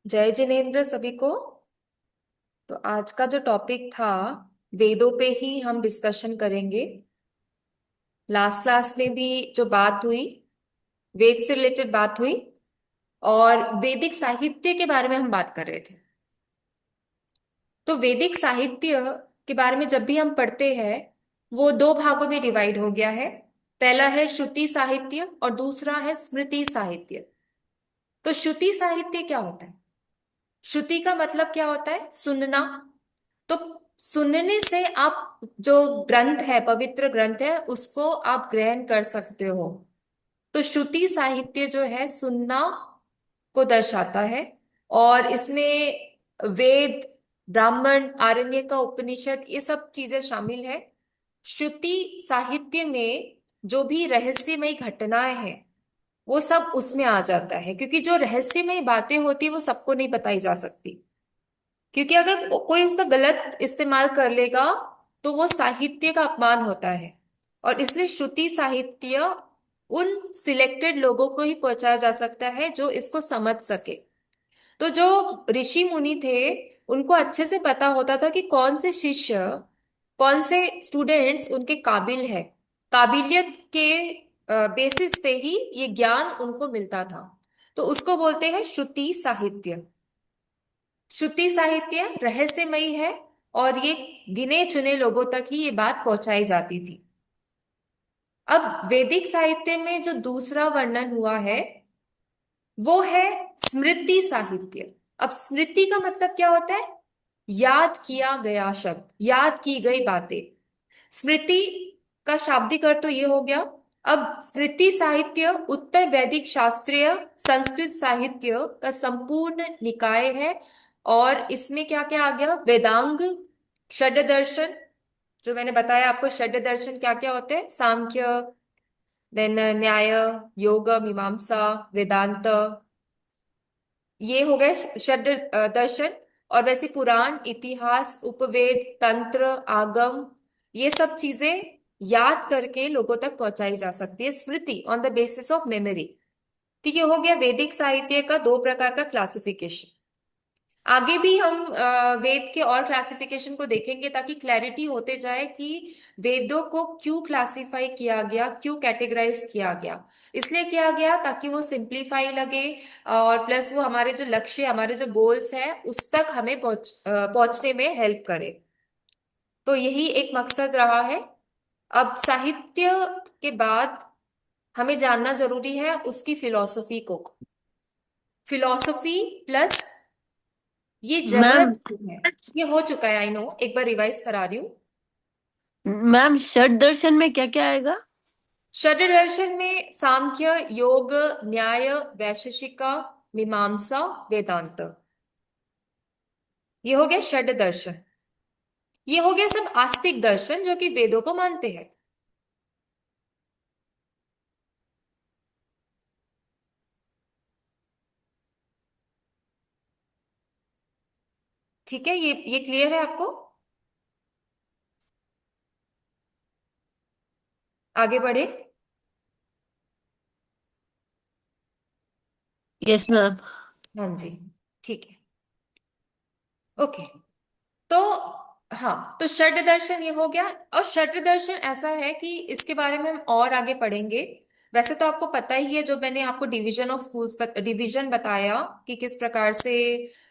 जय जिनेन्द्र सभी को। तो आज का जो टॉपिक था, वेदों पे ही हम डिस्कशन करेंगे। लास्ट क्लास में भी जो बात हुई, वेद से रिलेटेड बात हुई और वैदिक साहित्य के बारे में हम बात कर रहे थे। तो वैदिक साहित्य के बारे में जब भी हम पढ़ते हैं, वो दो भागों में डिवाइड हो गया है। पहला है श्रुति साहित्य और दूसरा है स्मृति साहित्य। तो श्रुति साहित्य क्या होता है? श्रुति का मतलब क्या होता है? सुनना। तो सुनने से आप जो ग्रंथ है, पवित्र ग्रंथ है, उसको आप ग्रहण कर सकते हो। तो श्रुति साहित्य जो है सुनना को दर्शाता है। और इसमें वेद, ब्राह्मण, आरण्य का उपनिषद, ये सब चीजें शामिल है। श्रुति साहित्य में जो भी रहस्यमयी घटनाएं हैं, वो सब उसमें आ जाता है, क्योंकि जो रहस्यमयी बातें होती है वो सबको नहीं बताई जा सकती। क्योंकि अगर कोई उसका गलत इस्तेमाल कर लेगा तो वो साहित्य का अपमान होता है। और इसलिए श्रुति साहित्य उन सिलेक्टेड लोगों को ही पहुंचाया जा सकता है जो इसको समझ सके। तो जो ऋषि मुनि थे, उनको अच्छे से पता होता था कि कौन से शिष्य, कौन से स्टूडेंट्स उनके काबिल है। काबिलियत के बेसिस पे ही ये ज्ञान उनको मिलता था। तो उसको बोलते हैं श्रुति साहित्य। श्रुति साहित्य रहस्यमयी है और ये गिने चुने लोगों तक ही ये बात पहुंचाई जाती थी। अब वैदिक साहित्य में जो दूसरा वर्णन हुआ है, वो है स्मृति साहित्य। अब स्मृति का मतलब क्या होता है? याद किया गया शब्द, याद की गई बातें। स्मृति का शाब्दिक अर्थ तो ये हो गया। अब स्मृति साहित्य उत्तर वैदिक शास्त्रीय संस्कृत साहित्य का संपूर्ण निकाय है। और इसमें क्या क्या आ गया? वेदांग, षड दर्शन, जो मैंने बताया आपको, षड दर्शन क्या क्या होते हैं? सांख्य, देन न्याय, योग, मीमांसा, वेदांत, ये हो गए षड दर्शन। और वैसे पुराण, इतिहास, उपवेद, तंत्र, आगम, ये सब चीजें याद करके लोगों तक पहुंचाई जा सकती है, स्मृति on the basis of memory. ठीक है, हो गया वैदिक साहित्य का दो प्रकार का क्लासिफिकेशन। आगे भी हम वेद के और क्लासिफिकेशन को देखेंगे, ताकि क्लैरिटी होते जाए कि वेदों को क्यों क्लासिफाई किया गया, क्यों कैटेगराइज किया गया। इसलिए किया गया ताकि वो सिंप्लीफाई लगे, और प्लस वो हमारे जो लक्ष्य, हमारे जो गोल्स है, उस तक हमें पहुंचने में हेल्प करे। तो यही एक मकसद रहा है। अब साहित्य के बाद हमें जानना जरूरी है उसकी फिलॉसफी को। फिलॉसफी प्लस ये मैम जरूरत क्यों है? ये हो चुका है, आई नो, एक बार रिवाइज करा रही हूँ। मैम षड दर्शन में क्या क्या आएगा? षड दर्शन में सांख्य, योग, न्याय, वैशेषिका, मीमांसा, वेदांत, ये हो गया षड दर्शन। ये हो गया सब आस्तिक दर्शन जो कि वेदों को मानते हैं। ठीक है, ये क्लियर है आपको? आगे बढ़े। Yes ma'am. हाँ जी, ठीक है, ओके। तो हाँ, तो षड दर्शन ये हो गया। और षड दर्शन ऐसा है कि इसके बारे में हम और आगे पढ़ेंगे। वैसे तो आपको पता ही है, जो मैंने आपको डिवीजन ऑफ स्कूल्स डिवीजन बताया कि किस प्रकार से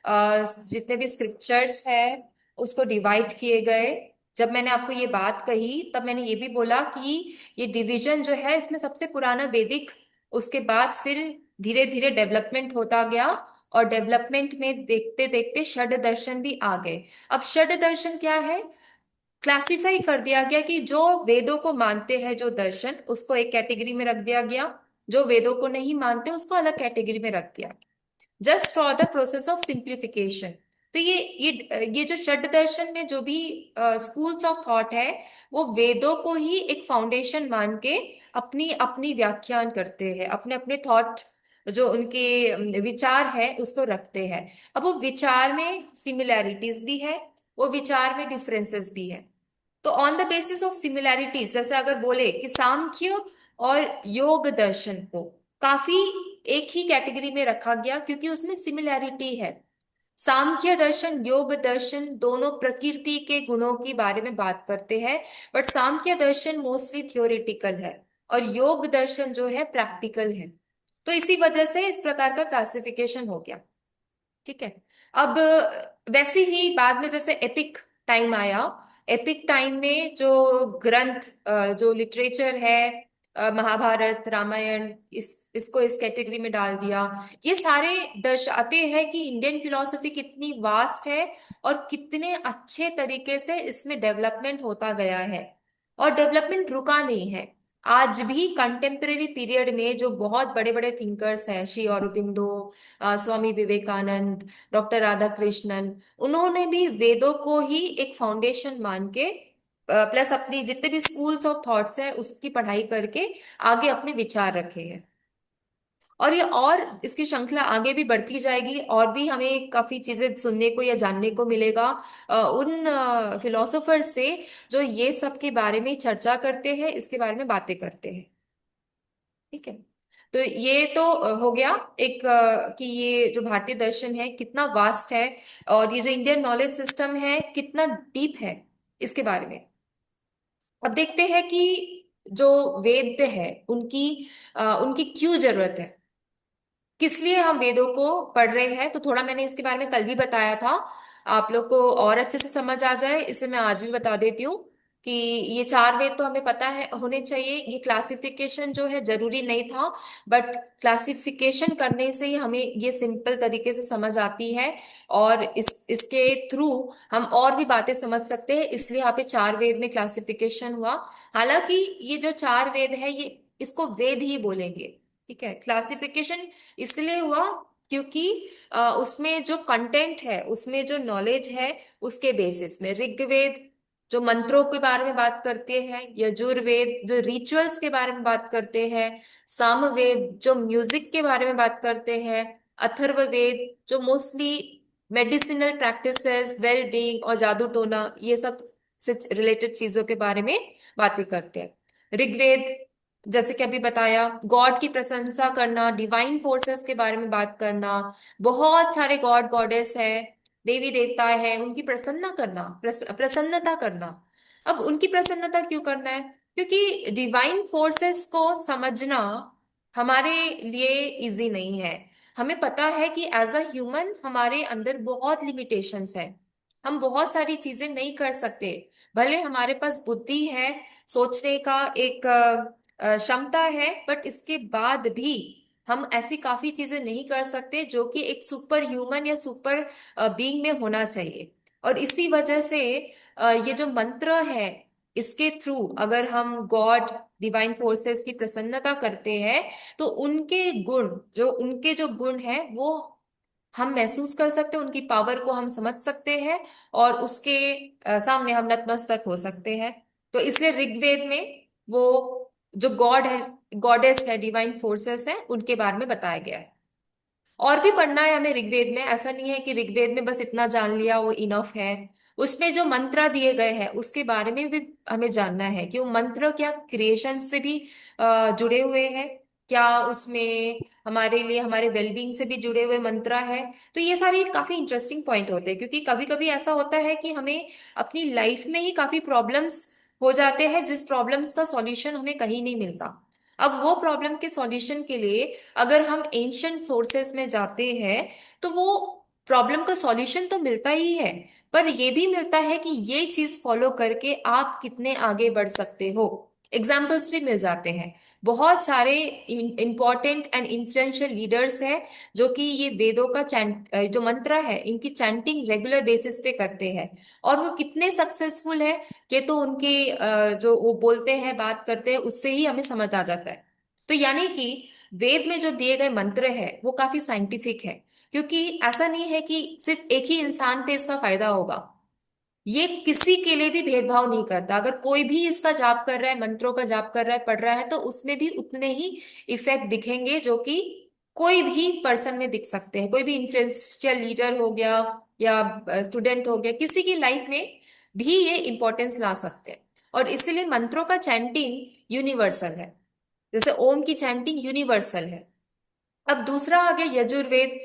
जितने भी स्क्रिप्चर्स है उसको डिवाइड किए गए। जब मैंने आपको ये बात कही, तब मैंने ये भी बोला कि ये डिवीजन जो है, इसमें सबसे पुराना वैदिक, उसके बाद फिर धीरे धीरे डेवलपमेंट होता गया। और डेवलपमेंट में देखते देखते षड दर्शन भी आ गए। अब षड दर्शन क्या है? क्लासिफाई कर दिया गया कि जो वेदों को मानते हैं जो दर्शन, उसको एक कैटेगरी में रख दिया गया। जो वेदों को नहीं मानते उसको अलग कैटेगरी में रख दिया, just for the process of simplification. तो ये जो षड दर्शन में जो भी स्कूल्स ऑफ थॉट है, वो वेदों को ही एक फाउंडेशन मान के अपनी अपनी व्याख्यान करते हैं, अपने अपने थॉट, जो उनके विचार है उसको रखते हैं। अब वो विचार में सिमिलैरिटीज भी है, वो विचार में डिफरेंसेस भी है। तो on the basis of similarities, जैसे अगर बोले कि सांख्य और योग दर्शन को काफी एक ही कैटेगरी में रखा गया, क्योंकि उसमें सिमिलैरिटी है। सांख्य दर्शन योग दर्शन दोनों प्रकृति के गुणों के बारे में बात करते हैं, but Sankhya Darshan mostly theoretical है और योग दर्शन जो है प्रैक्टिकल है। तो इसी वजह से इस प्रकार का क्लासिफिकेशन हो गया। ठीक है। अब वैसे ही बाद में जैसे एपिक टाइम आया, एपिक टाइम में जो ग्रंथ जो लिटरेचर है, महाभारत रामायण, इसको इस कैटेगरी में डाल दिया। ये सारे दर्शाते हैं कि इंडियन फिलॉसफी कितनी वास्ट है और कितने अच्छे तरीके से इसमें डेवलपमेंट होता गया है, और डेवलपमेंट रुका नहीं है। आज भी कंटेम्परेरी पीरियड में जो बहुत बड़े बड़े थिंकर्स हैं, श्री अरबिंदो, स्वामी विवेकानंद, डॉक्टर राधा कृष्णन, उन्होंने भी वेदों को ही एक फाउंडेशन मान के प्लस अपनी जितने भी स्कूल्स ऑफ थॉट्स हैं उसकी पढ़ाई करके आगे अपने विचार रखे हैं। और ये और इसकी श्रृंखला आगे भी बढ़ती जाएगी और भी हमें काफी चीजें सुनने को या जानने को मिलेगा उन फिलोसोफर्स से जो ये सब के बारे में चर्चा करते हैं, इसके बारे में बातें करते हैं। ठीक है। तो ये तो हो गया एक कि ये जो भारतीय दर्शन है कितना वास्ट है, और ये जो इंडियन नॉलेज सिस्टम है कितना डीप है, इसके बारे में। अब देखते हैं कि जो वेद है उनकी क्यों जरूरत है, किस लिए हम वेदों को पढ़ रहे हैं। तो थोड़ा मैंने इसके बारे में कल भी बताया था, आप लोग को और अच्छे से समझ आ जाए इसे मैं आज भी बता देती हूँ कि ये चार वेद तो हमें पता है होने चाहिए। ये क्लासिफिकेशन जो है जरूरी नहीं था, बट क्लासिफिकेशन करने से ही हमें ये सिंपल तरीके से समझ आती है, और इसके थ्रू हम और भी बातें समझ सकते हैं, इसलिए यहाँ पे चार वेद में क्लासिफिकेशन हुआ। हालांकि ये जो चार वेद है ये इसको वेद ही बोलेंगे। ठीक है। क्लासिफिकेशन इसलिए हुआ क्योंकि उसमें जो कंटेंट है, उसमें जो नॉलेज है, उसके बेसिस में ऋग्वेद जो मंत्रों के बारे में बात करते हैं, यजुर्वेद जो रिचुअल्स के बारे में बात करते हैं, सामवेद जो म्यूजिक के बारे में बात करते हैं, अथर्ववेद जो mostly medicinal practices, well being और जादू टोना ये सब से रिलेटेड चीजों के बारे में बातें करते हैं। ऋग्वेद जैसे कि अभी बताया, गॉड की प्रशंसा करना, डिवाइन फोर्सेस के बारे में बात करना, बहुत सारे गॉड गॉडेस है, देवी देवता है, उनकी प्रसन्ना करना, प्रसन्नता करना। अब उनकी प्रसन्नता क्यों करना है? क्योंकि डिवाइन फोर्सेस को समझना हमारे लिए इजी नहीं है। हमें पता है कि एज अ ह्यूमन हमारे अंदर बहुत लिमिटेशंस है, हम बहुत सारी चीजें नहीं कर सकते। भले हमारे पास बुद्धि है, सोचने का एक क्षमता है, बट इसके बाद भी हम ऐसी काफी चीजें नहीं कर सकते जो कि एक सुपर ह्यूमन या सुपर बीइंग में होना चाहिए। और इसी वजह से ये जो मंत्र है, इसके थ्रू अगर हम गॉड, डिवाइन फोर्सेस की प्रसन्नता करते हैं, तो उनके जो गुण है वो हम महसूस कर सकते हैं, उनकी पावर को हम समझ सकते हैं, और उसके सामने हम नतमस्तक हो सकते हैं। तो इसलिए ऋग्वेद में वो जो गॉड है, गॉडेस है, डिवाइन फोर्सेस है, उनके बारे में बताया गया है। और भी पढ़ना है हमें ऋग्वेद में, ऐसा नहीं है कि ऋग्वेद में बस इतना जान लिया वो इनफ है। उसमें जो मंत्र दिए गए हैं उसके बारे में भी हमें जानना है कि वो मंत्र क्या क्रिएशन से भी जुड़े हुए हैं, क्या उसमें हमारे लिए हमारे वेलबींग से भी जुड़े हुए मंत्र है। तो ये सारे काफी इंटरेस्टिंग पॉइंट होते हैं, क्योंकि कभी कभी ऐसा होता है कि हमें अपनी लाइफ में ही काफी प्रॉब्लम्स हो जाते हैं, जिस प्रॉब्लम्स का सॉल्यूशन हमें कहीं नहीं मिलता। अब वो प्रॉब्लम के सॉल्यूशन के लिए अगर हम एंशंट सोर्सेस में जाते हैं, तो वो प्रॉब्लम का सॉल्यूशन तो मिलता ही है, पर ये भी मिलता है कि ये चीज फॉलो करके आप कितने आगे बढ़ सकते हो। एग्जाम्पल्स भी मिल जाते हैं। बहुत सारे इंपॉर्टेंट एंड इन्फ्लुएंशियल लीडर्स हैं जो कि ये वेदों का चैंट जो मंत्र है इनकी चैंटिंग रेगुलर बेसिस पे करते हैं, और वो कितने सक्सेसफुल है ये तो उनके जो वो बोलते हैं, बात करते हैं, उससे ही हमें समझ आ जाता है। तो यानी कि वेद में जो दिए गए मंत्र है वो काफी साइंटिफिक है, क्योंकि ऐसा नहीं है कि सिर्फ एक ही इंसान पे इसका फायदा होगा। ये किसी के लिए भी भेदभाव नहीं करता। अगर कोई भी इसका जाप कर रहा है, मंत्रों का जाप कर रहा है, पढ़ रहा है, तो उसमें भी उतने ही इफेक्ट दिखेंगे जो कि कोई भी पर्सन में दिख सकते हैं। कोई भी इन्फ्लुएंशियल लीडर हो गया या स्टूडेंट हो गया, किसी की लाइफ में भी ये इंपॉर्टेंस ला सकते हैं। और इसीलिए मंत्रों का चैंटिंग यूनिवर्सल है, जैसे ओम की चैंटिंग यूनिवर्सल है। अब दूसरा आ गया यजुर्वेद।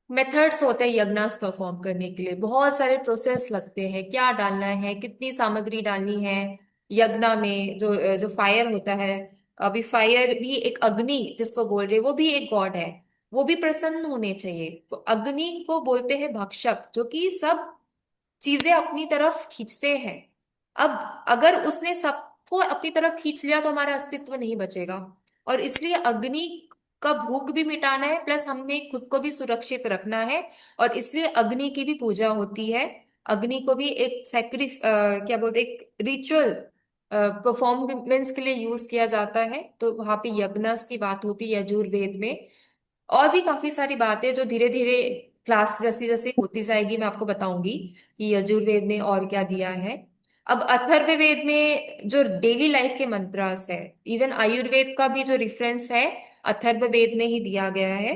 मेथड्स होते हैं यज्ञास परफॉर्म करने के लिए, बहुत सारे प्रोसेस लगते हैं, क्या डालना है, कितनी सामग्री डालनी है यज्ञ में। जो जो फायर होता है, अभी फायर भी एक अग्नि जिसको बोल रहे हैं, वो भी एक गॉड है। वो भी प्रसन्न होने चाहिए। तो अग्नि को बोलते हैं भक्षक, जो कि सब चीजें अपनी तरफ खींचते हैं। अब अगर उसने सबको अपनी तरफ खींच लिया तो हमारा अस्तित्व नहीं बचेगा। और इसलिए अग्नि का भूख भी मिटाना है, प्लस हमें खुद को भी सुरक्षित रखना है। और इसलिए अग्नि की भी पूजा होती है। अग्नि को भी एक क्या बोलते, एक रिचुअल परफॉर्मेंस के लिए यूज किया जाता है। तो वहां पे यज्ञस की बात होती है यजुर्वेद में। और भी काफी सारी बातें जो धीरे धीरे क्लास जैसी जैसे होती जाएगी मैं आपको बताऊंगी कि यजुर्वेद में और क्या दिया है। अब अथर्ववेद में जो डेली लाइफ के मंत्रास है, इवन आयुर्वेद का भी जो रेफरेंस है अथर्ववेद में ही दिया गया है।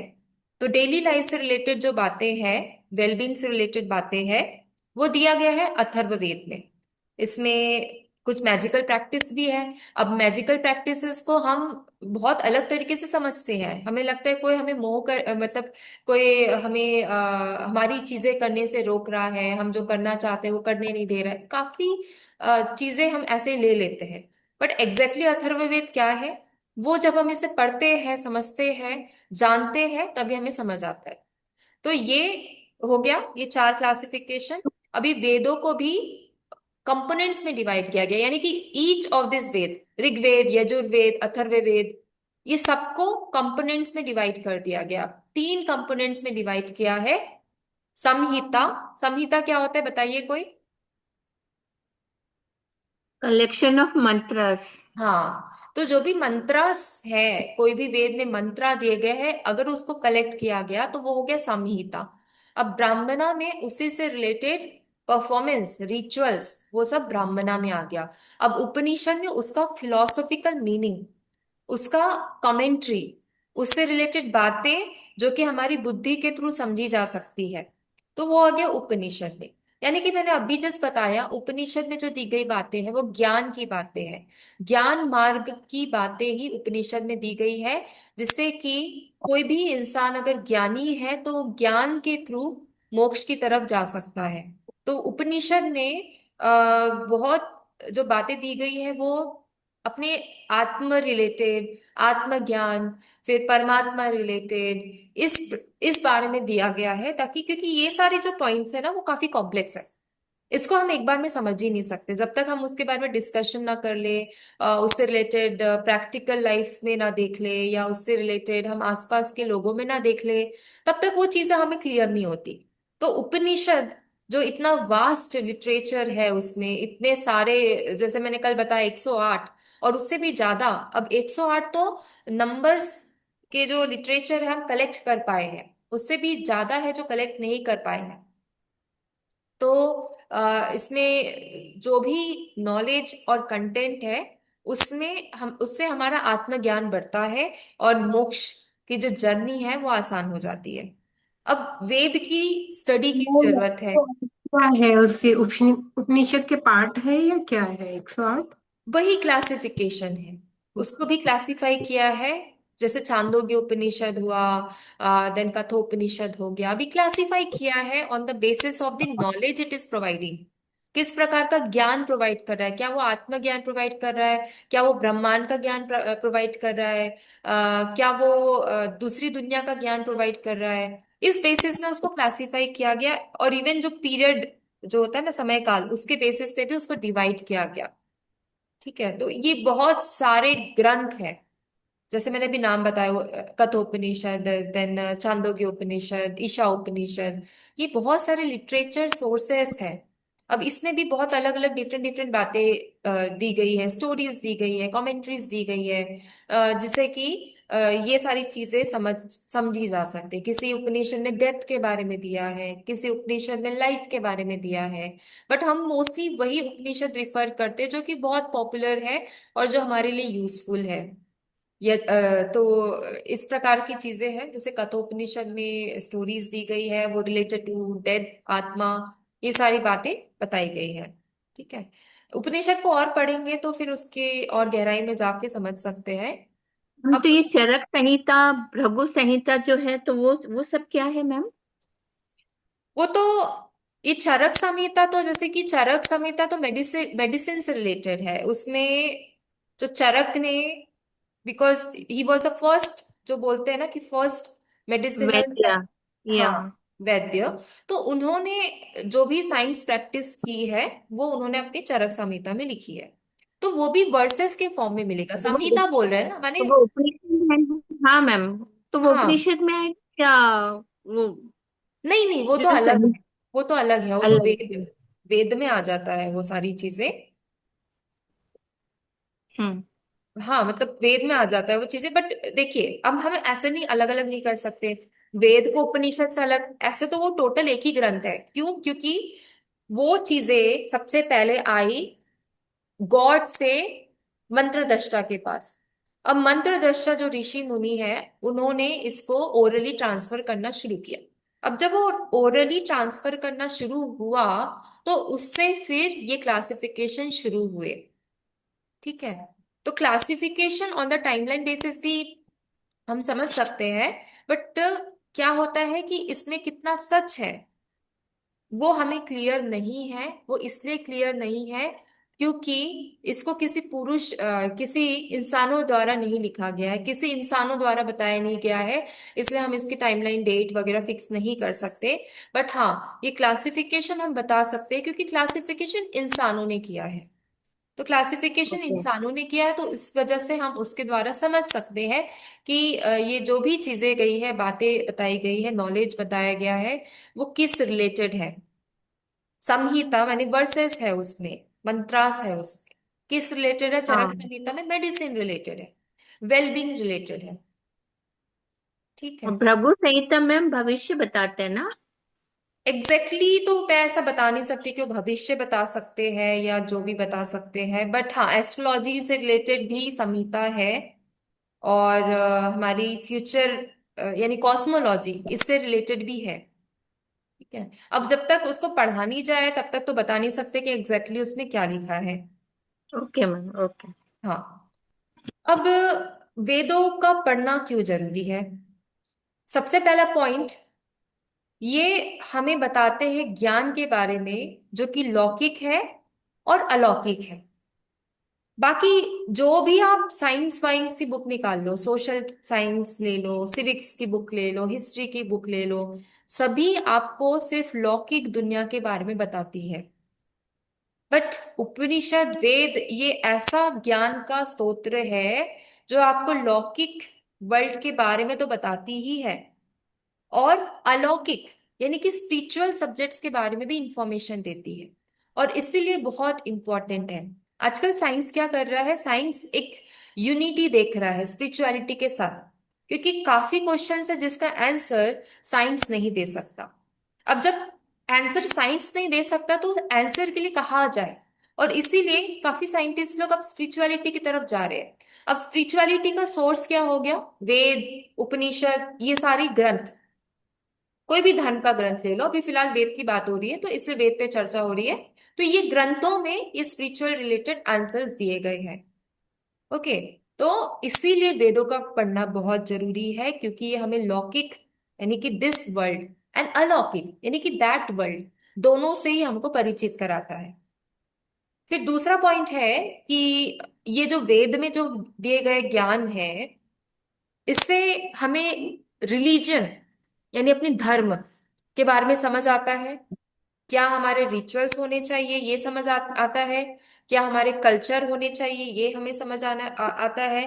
तो डेली लाइफ से रिलेटेड जो बातें हैं, वेलबींग से रिलेटेड बातें हैं, वो दिया गया है अथर्ववेद में। इसमें कुछ मैजिकल प्रैक्टिस भी है। अब मैजिकल प्रैक्टिसेस को हम बहुत अलग तरीके से समझते हैं। हमें लगता है कोई हमें मोह कर मतलब कोई हमें हमारी चीजें करने से रोक रहा है, हम जो करना चाहते हैं वो करने नहीं दे रहा है। काफी चीजें हम ऐसे ले लेते हैं। बट एग्जैक्टली अथर्ववेद क्या है, वो जब हम इसे पढ़ते हैं, समझते हैं, जानते हैं, तभी हमें समझ आता है। तो ये हो गया, ये चार क्लासिफिकेशन। अभी वेदों को भी कंपोनेंट्स में डिवाइड किया गया, यानी कि ईच ऑफ दिस वेद, ऋग्वेद, यजुर्वेद, अथर्ववेद, ये सबको कंपोनेंट्स में डिवाइड कर दिया गया। तीन कंपोनेंट्स में डिवाइड किया है। संहिता। संहिता क्या होता है बताइए कोई। Collection of मंत्रस। हाँ, तो जो भी मंत्रास है, कोई भी वेद में मंत्रा दिए गए हैं, अगर उसको कलेक्ट किया गया तो वो हो गया संहिता। अब ब्राह्मणा में उसी से रिलेटेड परफॉर्मेंस रिचुअल्स, वो सब ब्राह्मणा में आ गया। अब उपनिषद में उसका फिलोसॉफिकल मीनिंग, उसका कमेंट्री, उससे रिलेटेड बातें जो कि हमारी बुद्धि के थ्रू समझी जा सकती है, तो वो आ गया उपनिषद में। यानी कि मैंने अभी जस्ट बताया, उपनिषद में जो दी गई बातें हैं वो ज्ञान की बातें हैं। ज्ञान मार्ग की बातें ही उपनिषद में दी गई है, जिससे कि कोई भी इंसान अगर ज्ञानी है तो वो ज्ञान के थ्रू मोक्ष की तरफ जा सकता है। तो उपनिषद में बहुत जो बातें दी गई है वो अपने आत्म रिलेटेड, आत्मज्ञान, फिर परमात्मा रिलेटेड, इस बारे में दिया गया है, ताकि क्योंकि ये सारे जो पॉइंट्स है ना वो काफी कॉम्प्लेक्स है। इसको हम एक बार में समझ ही नहीं सकते जब तक हम उसके बारे में डिस्कशन ना कर ले, उससे रिलेटेड प्रैक्टिकल लाइफ में ना देख ले, या उससे रिलेटेड हम आसपास के लोगों में ना देख ले, तब तक वो चीजें हमें क्लियर नहीं होती। तो उपनिषद जो इतना वास्ट लिटरेचर है, उसमें इतने सारे, जैसे मैंने कल बताया 108 और उससे भी ज्यादा। अब 108 तो नंबर्स के जो लिटरेचर है हम कलेक्ट कर पाए हैं, उससे भी ज्यादा है जो कलेक्ट नहीं कर पाए हैं। तो इसमें जो भी नॉलेज और कंटेंट है, उसमें हम उससे हमारा आत्मज्ञान बढ़ता है और मोक्ष की जो जर्नी है वो आसान हो जाती है। अब वेद की स्टडी की वो जरूरत है। क्या है उसके उपनिषद के पार्ट है या क्या है 108? वही क्लासिफिकेशन है, उसको भी क्लासिफाई किया है। जैसे छांदोग्य उपनिषद हुआ, देन कठोपनिषद हो गया, अभी क्लासिफाई किया है on the basis of the knowledge it is providing. किस प्रकार का ज्ञान प्रोवाइड कर रहा है, क्या वो आत्मज्ञान प्रोवाइड कर रहा है, क्या वो ब्रह्मांड का ज्ञान प्रोवाइड कर रहा है, क्या वो दूसरी दुनिया का ज्ञान प्रोवाइड कर रहा है। इस बेसिस में उसको क्लासिफाई किया गया। और इवन जो पीरियड जो होता है ना, समय काल, उसके बेसिस पे भी उसको डिवाइड किया गया। ठीक है, तो ये बहुत सारे ग्रंथ हैं। जैसे मैंने भी नाम बताया, कठोपनिषद, देन छांदोग्य उपनिषद, ईशा उपनिषद, ये बहुत सारे लिटरेचर सोर्सेस हैं। अब इसमें भी बहुत अलग अलग डिफरेंट डिफरेंट बातें दी गई है, स्टोरीज दी गई है, कमेंट्रीज दी गई है, जिससे कि ये सारी चीजें समझी जा सकती। किसी उपनिषद ने डेथ के बारे में दिया है, किसी उपनिषद में लाइफ के बारे में दिया है। बट हम मोस्टली वही उपनिषद रिफर करते हैं जो कि बहुत पॉपुलर है और जो हमारे लिए यूजफुल है। तो इस प्रकार की चीजें हैं, जैसे कठोपनिषद में स्टोरीज दी गई है, वो रिलेटेड टू डेथ, आत्मा, ये सारी बातें बताई गई है। ठीक है, उपनिषद को और पढ़ेंगे तो फिर उसके और गहराई में जाके समझ सकते हैं। हम अब तो ये चरक संहिता, भृगु संहिता जो है, तो वो सब क्या है मैम? वो तो, ये चरक संहिता तो, जैसे कि चरक संहिता तो मेडिसिन मेडिसिन से रिलेटेड है। उसमें जो चरक ने, because he was a first, जो बोलते हैं ना कि फर्स्ट मेडिसिनल, वैद्य। या। हाँ, वैद्य। तो उन्होंने जो भी साइंस प्रैक्टिस की है वो उन्होंने अपनी चरक संहिता में लिखी है। तो वो भी वर्सेस के फॉर्म में मिलेगा, वो संहिता बोल रहे हैं ना माने। तो वो उपनिषद में हाँ मैम, तो वो हाँ, उपनिषद में है क्या? वो नहीं नहीं, वो तो जो अलग सही है। वो तो अलग है, वो तो अलग वेद, है। वेद में आ जाता है वो सारी चीजें। हम्म। हाँ मतलब वेद में आ जाता है वो चीजें। बट देखिए, अब हम ऐसे नहीं अलग अलग नहीं कर सकते वेद को उपनिषद से अलग। ऐसे तो वो टोटल एक ही ग्रंथ है। क्यों? क्योंकि वो चीजें सबसे पहले आई गॉड से मंत्र दृष्टा के पास। अब मंत्र दृष्टा जो ऋषि मुनि है, उन्होंने इसको ओरली ट्रांसफर करना शुरू किया। अब जब वो ओरली ट्रांसफर करना शुरू हुआ, तो उससे फिर ये क्लासिफिकेशन शुरू हुए। ठीक है, तो classification on the timeline basis भी हम समझ सकते हैं। बट क्या होता है कि इसमें कितना सच है वो हमें क्लियर नहीं है। वो इसलिए क्लियर नहीं है क्योंकि इसको किसी पुरुष किसी इंसानों द्वारा नहीं लिखा गया है, किसी इंसानों द्वारा बताया नहीं गया है। इसलिए हम इसकी टाइमलाइन डेट वगैरह फिक्स नहीं कर सकते। बट हाँ, ये क्लासिफिकेशन हम बता सकते हैं क्योंकि क्लासिफिकेशन इंसानों ने किया है। तो क्लासिफिकेशन ओके। इंसानों ने किया है, तो इस वजह से हम उसके द्वारा समझ सकते हैं कि ये जो भी चीजें गई है, बातें बताई गई है, नॉलेज बताया गया है, वो किस रिलेटेड है। संहिता माने वर्सेस है उसमें, मंत्रास है उसमें, किस रिलेटेड है? चरक हाँ, संहिता में मेडिसिन रिलेटेड है, वेलबींग रिलेटेड है। ठीक है। और भृगु संहिता मैम भविष्य बताते हैं ना? एग्जैक्टली तो मैं ऐसा बता नहीं सकती कि वो भविष्य बता सकते हैं या जो भी बता सकते हैं। बट हाँ, एस्ट्रोलॉजी से रिलेटेड भी संहिता है। और हमारी फ्यूचर यानी कॉस्मोलॉजी, इससे रिलेटेड भी है। ठीक है। अब जब तक उसको पढ़ा नहीं जाए तब तक तो बता नहीं सकते कि एग्जैक्टली उसमें क्या लिखा है। Okay ma'am, okay. हाँ। अब वेदों का पढ़ना क्यों जरूरी है? सबसे पहला पॉइंट, ये हमें बताते हैं ज्ञान के बारे में जो कि लौकिक है और अलौकिक है। बाकी जो भी आप साइंस वाइंस की बुक निकाल लो, सोशल साइंस ले लो, सिविक्स की बुक ले लो, हिस्ट्री की बुक ले लो, सभी आपको सिर्फ लौकिक दुनिया के बारे में बताती है। बट उपनिषद वेद ये ऐसा ज्ञान का स्तोत्र है जो आपको लौकिक वर्ल्ड के बारे में तो बताती ही है, और अलौकिक यानी कि स्पिरिचुअल सब्जेक्ट्स के बारे में भी इंफॉर्मेशन देती है। और इसीलिए बहुत इंपॉर्टेंट है। आजकल साइंस क्या कर रहा है? साइंस एक यूनिटी देख रहा है स्पिरिचुअलिटी के साथ, क्योंकि काफी क्वेश्चन है जिसका आंसर साइंस नहीं दे सकता। अब जब आंसर साइंस नहीं दे सकता तो आंसर के लिए कहा जाए। और इसीलिए काफी साइंटिस्ट लोग अब स्पिरिचुअलिटी की तरफ जा रहे हैं। अब स्पिरिचुअलिटी का सोर्स क्या हो गया? वेद, उपनिषद, ये सारी ग्रंथ। कोई भी धर्म का ग्रंथ ले लो, अभी फिलहाल वेद की बात हो रही है तो इसलिए वेद पे चर्चा हो रही है। तो ये ग्रंथों में ये स्पिरिचुअल रिलेटेड आंसर्स दिए गए हैं। ओके। तो इसीलिए वेदों का पढ़ना बहुत जरूरी है, क्योंकि ये हमें लौकिक यानी कि दिस वर्ल्ड एंड अलौकिक यानी कि दैट वर्ल्ड, दोनों से ही हमको परिचित कराता है। फिर दूसरा पॉइंट है कि ये जो वेद में जो दिए गए ज्ञान है, इससे हमें रिलीजन यानी अपने धर्म के बारे में समझ आता है। क्या हमारे रिचुअल्स होने चाहिए ये समझ आता है। क्या हमारे कल्चर होने चाहिए ये हमें समझ आता है।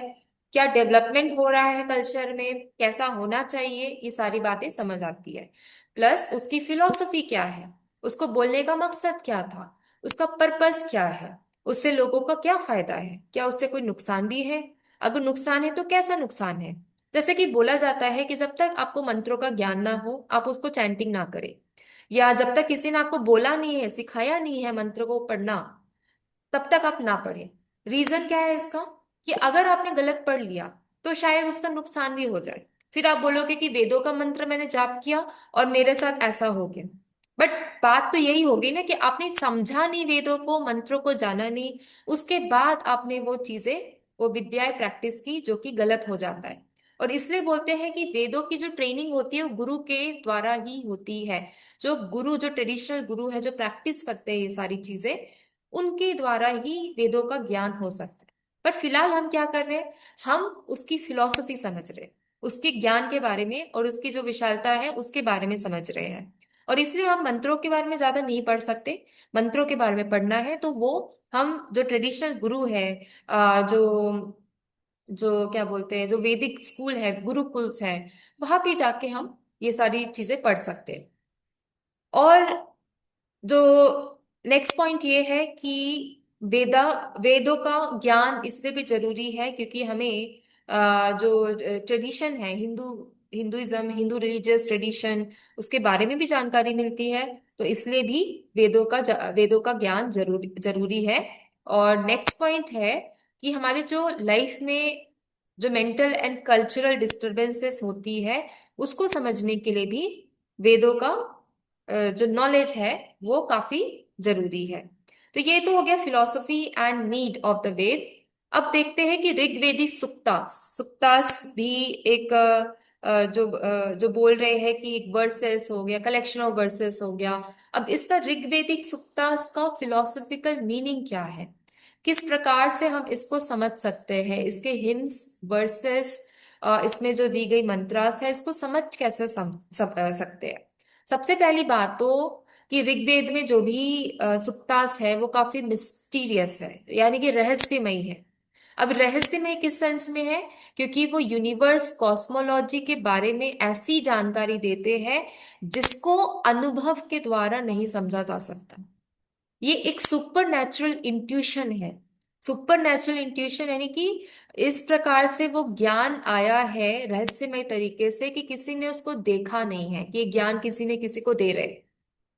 क्या डेवलपमेंट हो रहा है कल्चर में, कैसा होना चाहिए, ये सारी बातें समझ आती है। प्लस उसकी फिलॉसफी क्या है, उसको बोलने का मकसद क्या था, उसका पर्पस क्या है, उससे लोगों का क्या फायदा है, क्या उससे कोई नुकसान भी है, अगर नुकसान है तो कैसा नुकसान है। जैसे कि बोला जाता है कि जब तक आपको मंत्रों का ज्ञान ना हो आप उसको चैंटिंग ना करें, या जब तक किसी ने आपको बोला नहीं है, सिखाया नहीं है मंत्र को पढ़ना, तब तक आप ना पढ़े। रीजन क्या है इसका? कि अगर आपने गलत पढ़ लिया तो शायद उसका नुकसान भी हो जाए। फिर आप बोलोगे कि वेदों का मंत्र मैंने जाप किया और मेरे साथ ऐसा हो गया। बट बात तो यही होगी ना कि आपने समझा नहीं वेदों को, मंत्रों को जाना नहीं, उसके बाद आपने वो चीजें, वो विद्याएं प्रैक्टिस की जो कि गलत हो जाता है। और इसलिए बोलते हैं कि वेदों की जो ट्रेनिंग होती है वो गुरु के द्वारा ही होती है। जो गुरु, जो ट्रेडिशनल गुरु है, जो प्रैक्टिस करते हैं ये सारी चीजें, उनके द्वारा ही वेदों का ज्ञान हो सकता है। पर फिलहाल हम क्या कर रहे हैं, हम उसकी फिलॉसफी समझ रहे हैं, उसके ज्ञान के बारे में और उसकी जो विशालता है उसके बारे में समझ रहे हैं। और इसलिए हम मंत्रों के बारे में ज्यादा नहीं पढ़ सकते। मंत्रों के बारे में पढ़ना है तो वो हम जो ट्रेडिशनल गुरु है, जो जो क्या बोलते हैं, जो वैदिक स्कूल है, गुरुकुल्स है, वहां पे जाके हम ये सारी चीजें पढ़ सकते हैं। और जो नेक्स्ट पॉइंट ये है कि वेदा वेदों का ज्ञान इसलिए भी जरूरी है क्योंकि हमें जो ट्रेडिशन है, हिंदुइज्म, हिंदू रिलीजियस ट्रेडिशन, उसके बारे में भी जानकारी मिलती है। तो इसलिए भी वेदों का ज्ञान जरूरी जरूरी है। और नेक्स्ट पॉइंट है कि हमारे जो लाइफ में जो मेंटल एंड कल्चरल डिस्टरबेंसेस होती है उसको समझने के लिए भी वेदों का जो नॉलेज है वो काफी जरूरी है। तो ये तो हो गया philosophy and need of the Veda. अब देखते हैं कि ऋग्वेदी सुक्तास सुक्तास भी एक जो बोल रहे हैं कि एक वर्सेस हो गया, कलेक्शन ऑफ वर्सेस हो गया। अब इसका ऋग्वेदिक सुक्तास का फिलोसॉफिकल मीनिंग क्या है, किस प्रकार से हम इसको समझ सकते हैं, इसके हिम्स, वर्सेस, इसमें जो दी गई मंत्रास है, इसको समझ कैसे सकते हैं। सबसे पहली बात तो कि ऋग्वेद में जो भी सुक्तास है वो काफी मिस्टीरियस है, यानी कि रहस्यमयी है। अब रहस्यमय किस सेंस में है, क्योंकि वो यूनिवर्स, कॉस्मोलॉजी के बारे में ऐसी जानकारी देते हैं जिसको अनुभव के द्वारा नहीं समझा जा सकता। ये एक सुपर नेचुरल इंट्यूशन है। सुपर नेचुरल इंट्यूशन यानी कि इस प्रकार से वो ज्ञान आया है रहस्यमय तरीके से कि किसी ने उसको देखा नहीं है, कि ये ज्ञान किसी ने किसी को दे रहे।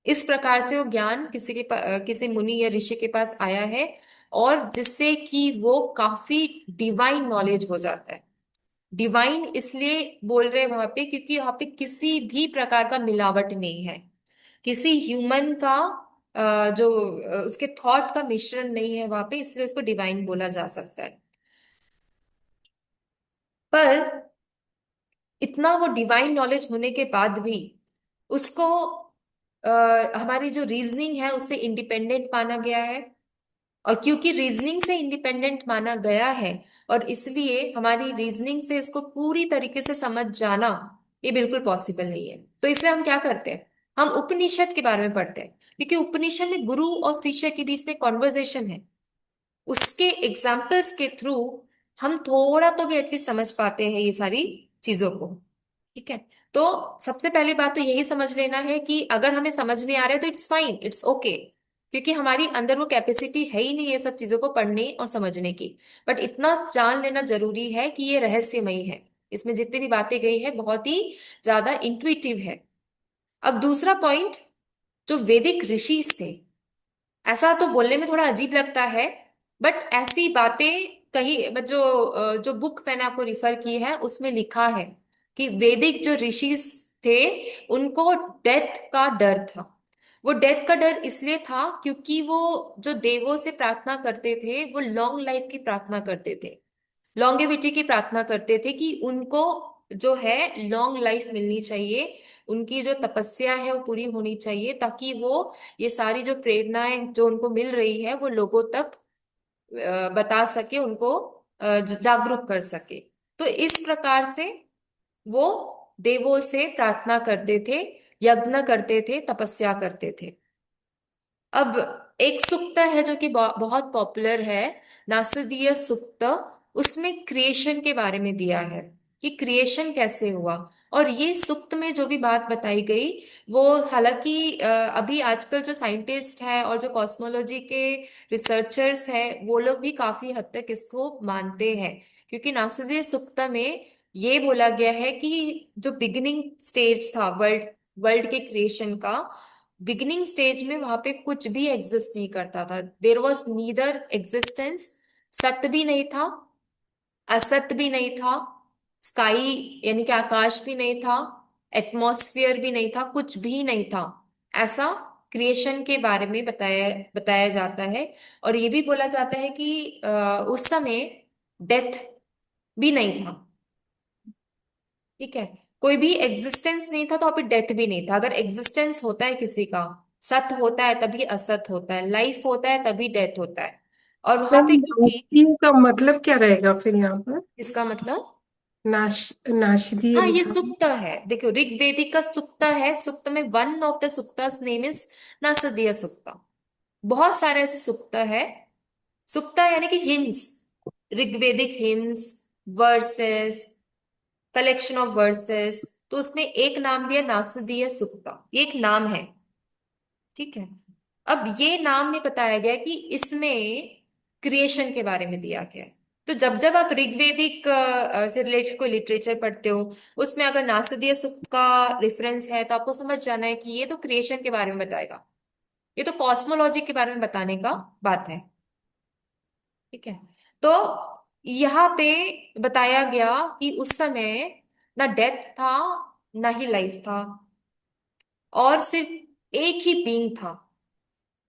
इस प्रकार से वो ज्ञान किसी मुनि या ऋषि के पास आया है, और जिससे कि वो काफी डिवाइन नॉलेज हो जाता है। डिवाइन इसलिए बोल रहे हैं वहां पे क्योंकि वहां पे किसी भी प्रकार का मिलावट नहीं है, किसी ह्यूमन का उसके थॉट का मिश्रण नहीं है वहां पे, इसलिए उसको डिवाइन बोला जा सकता है। पर इतना वो डिवाइन नॉलेज होने के बाद भी उसको हमारी जो रीजनिंग है उससे इंडिपेंडेंट माना गया है। और क्योंकि रीजनिंग से इंडिपेंडेंट माना गया है, और इसलिए हमारी रीजनिंग से इसको पूरी तरीके से समझ जाना ये बिल्कुल पॉसिबल नहीं है। तो इसलिए हम क्या करते हैं, हम उपनिषद के बारे में पढ़ते हैं, क्योंकि उपनिषद में गुरु और शिष्य के बीच में कॉन्वर्जेशन है। उसके एग्जाम्पल्स के थ्रू हम थोड़ा तो भी एटलीस्ट समझ पाते हैं ये सारी चीजों को। ठीक है। तो सबसे पहली बात तो यही समझ लेना है कि अगर हमें समझ नहीं आ रहा है तो इट्स फाइन, इट्स ओके, क्योंकि हमारी अंदर वो कैपेसिटी है ही नहीं ये सब चीजों को पढ़ने और समझने की। बट इतना जान लेना जरूरी है कि ये रहस्यमयी है, इसमें जितनी भी बातें गई है बहुत ही ज्यादा इंट्यूटिव है। अब दूसरा पॉइंट, जो वैदिक ऋषि थे, ऐसा तो बोलने में थोड़ा अजीब लगता है, बट ऐसी बातें कहीं जो बुक मैंने आपको रिफर की है उसमें लिखा है कि वैदिक जो ऋषि थे उनको डेथ का डर था। वो डेथ का डर इसलिए था क्योंकि वो जो देवों से प्रार्थना करते थे वो लॉन्ग लाइफ की प्रार्थना करते थे, लॉन्गेविटी की प्रार्थना करते थे कि उनको जो है लॉन्ग लाइफ मिलनी चाहिए, उनकी जो तपस्या है वो पूरी होनी चाहिए, ताकि वो ये सारी जो प्रेरणाएं जो उनको मिल रही है वो लोगों तक बता सके, उनको जागरूक कर सके। तो इस प्रकार से वो देवों से प्रार्थना करते थे, यज्ञ करते थे, तपस्या करते थे। अब एक सुक्त है जो कि बहुत पॉपुलर है, नासदीय सुक्त। उसमें क्रिएशन के बारे में दिया है कि क्रिएशन कैसे हुआ। और ये सुक्त में जो भी बात बताई गई वो, हालांकि अभी आजकल जो साइंटिस्ट है और जो कॉस्मोलॉजी के रिसर्चर्स है वो लोग भी काफी हद तक इसको मानते हैं, क्योंकि नासदीय सुक्त में ये बोला गया है कि जो बिगिनिंग स्टेज था वर्ल्ड वर्ल्ड के क्रिएशन का, बिगिनिंग स्टेज में वहां पे कुछ भी एग्जिस्ट नहीं करता था। देर वॉज नीदर एग्जिस्टेंस, सत्य भी नहीं था, असत्य भी नहीं था, स्काई यानी कि आकाश भी नहीं था, एटमॉस्फेयर भी नहीं था, कुछ भी नहीं था। ऐसा क्रिएशन के बारे में बताया बताया जाता है। और ये भी बोला जाता है कि उस समय डेथ भी नहीं था। ठीक है। कोई भी एग्जिस्टेंस नहीं था तो वहां पे डेथ भी नहीं था। अगर एग्जिस्टेंस होता है किसी का, सत होता है तभी असत होता है, लाइफ होता है तभी डेथ होता है। और वहां मैम, पे क्योंकि, नास्तिक का मतलब क्या रहेगा फिर यहाँ पर? इसका मतलब, नाशदीय हाँ, ये लिखा है। सुक्त है। देखो, ऋग्वेदिक का सुक्त है। सुक्त में one of the suktas name is Nasadiya Sukta. बहुत सारे ऐसे सुक्त है। सुक्ता यानी कि hymns, Rigvedic hymns, verses, collection of verses. तो उसमें एक नाम दिया नासदीय सुक्ता, ये एक नाम है। ठीक है। अब ये नाम में बताया गया कि इसमें क्रिएशन के बारे में दिया गया है। तो जब जब आप ऋग्वेदिक से रिलेटेड कोई लिटरेचर पढ़ते हो, उसमें अगर नासदीय सूक्त का रेफरेंस है तो आपको समझ जाना है कि ये तो क्रिएशन के बारे में बताएगा, ये तो कॉस्मोलॉजी के बारे में बताने का बात है। ठीक है। तो यहाँ पे बताया गया कि उस समय ना डेथ था, ना ही लाइफ था, और सिर्फ एक ही बीइंग था,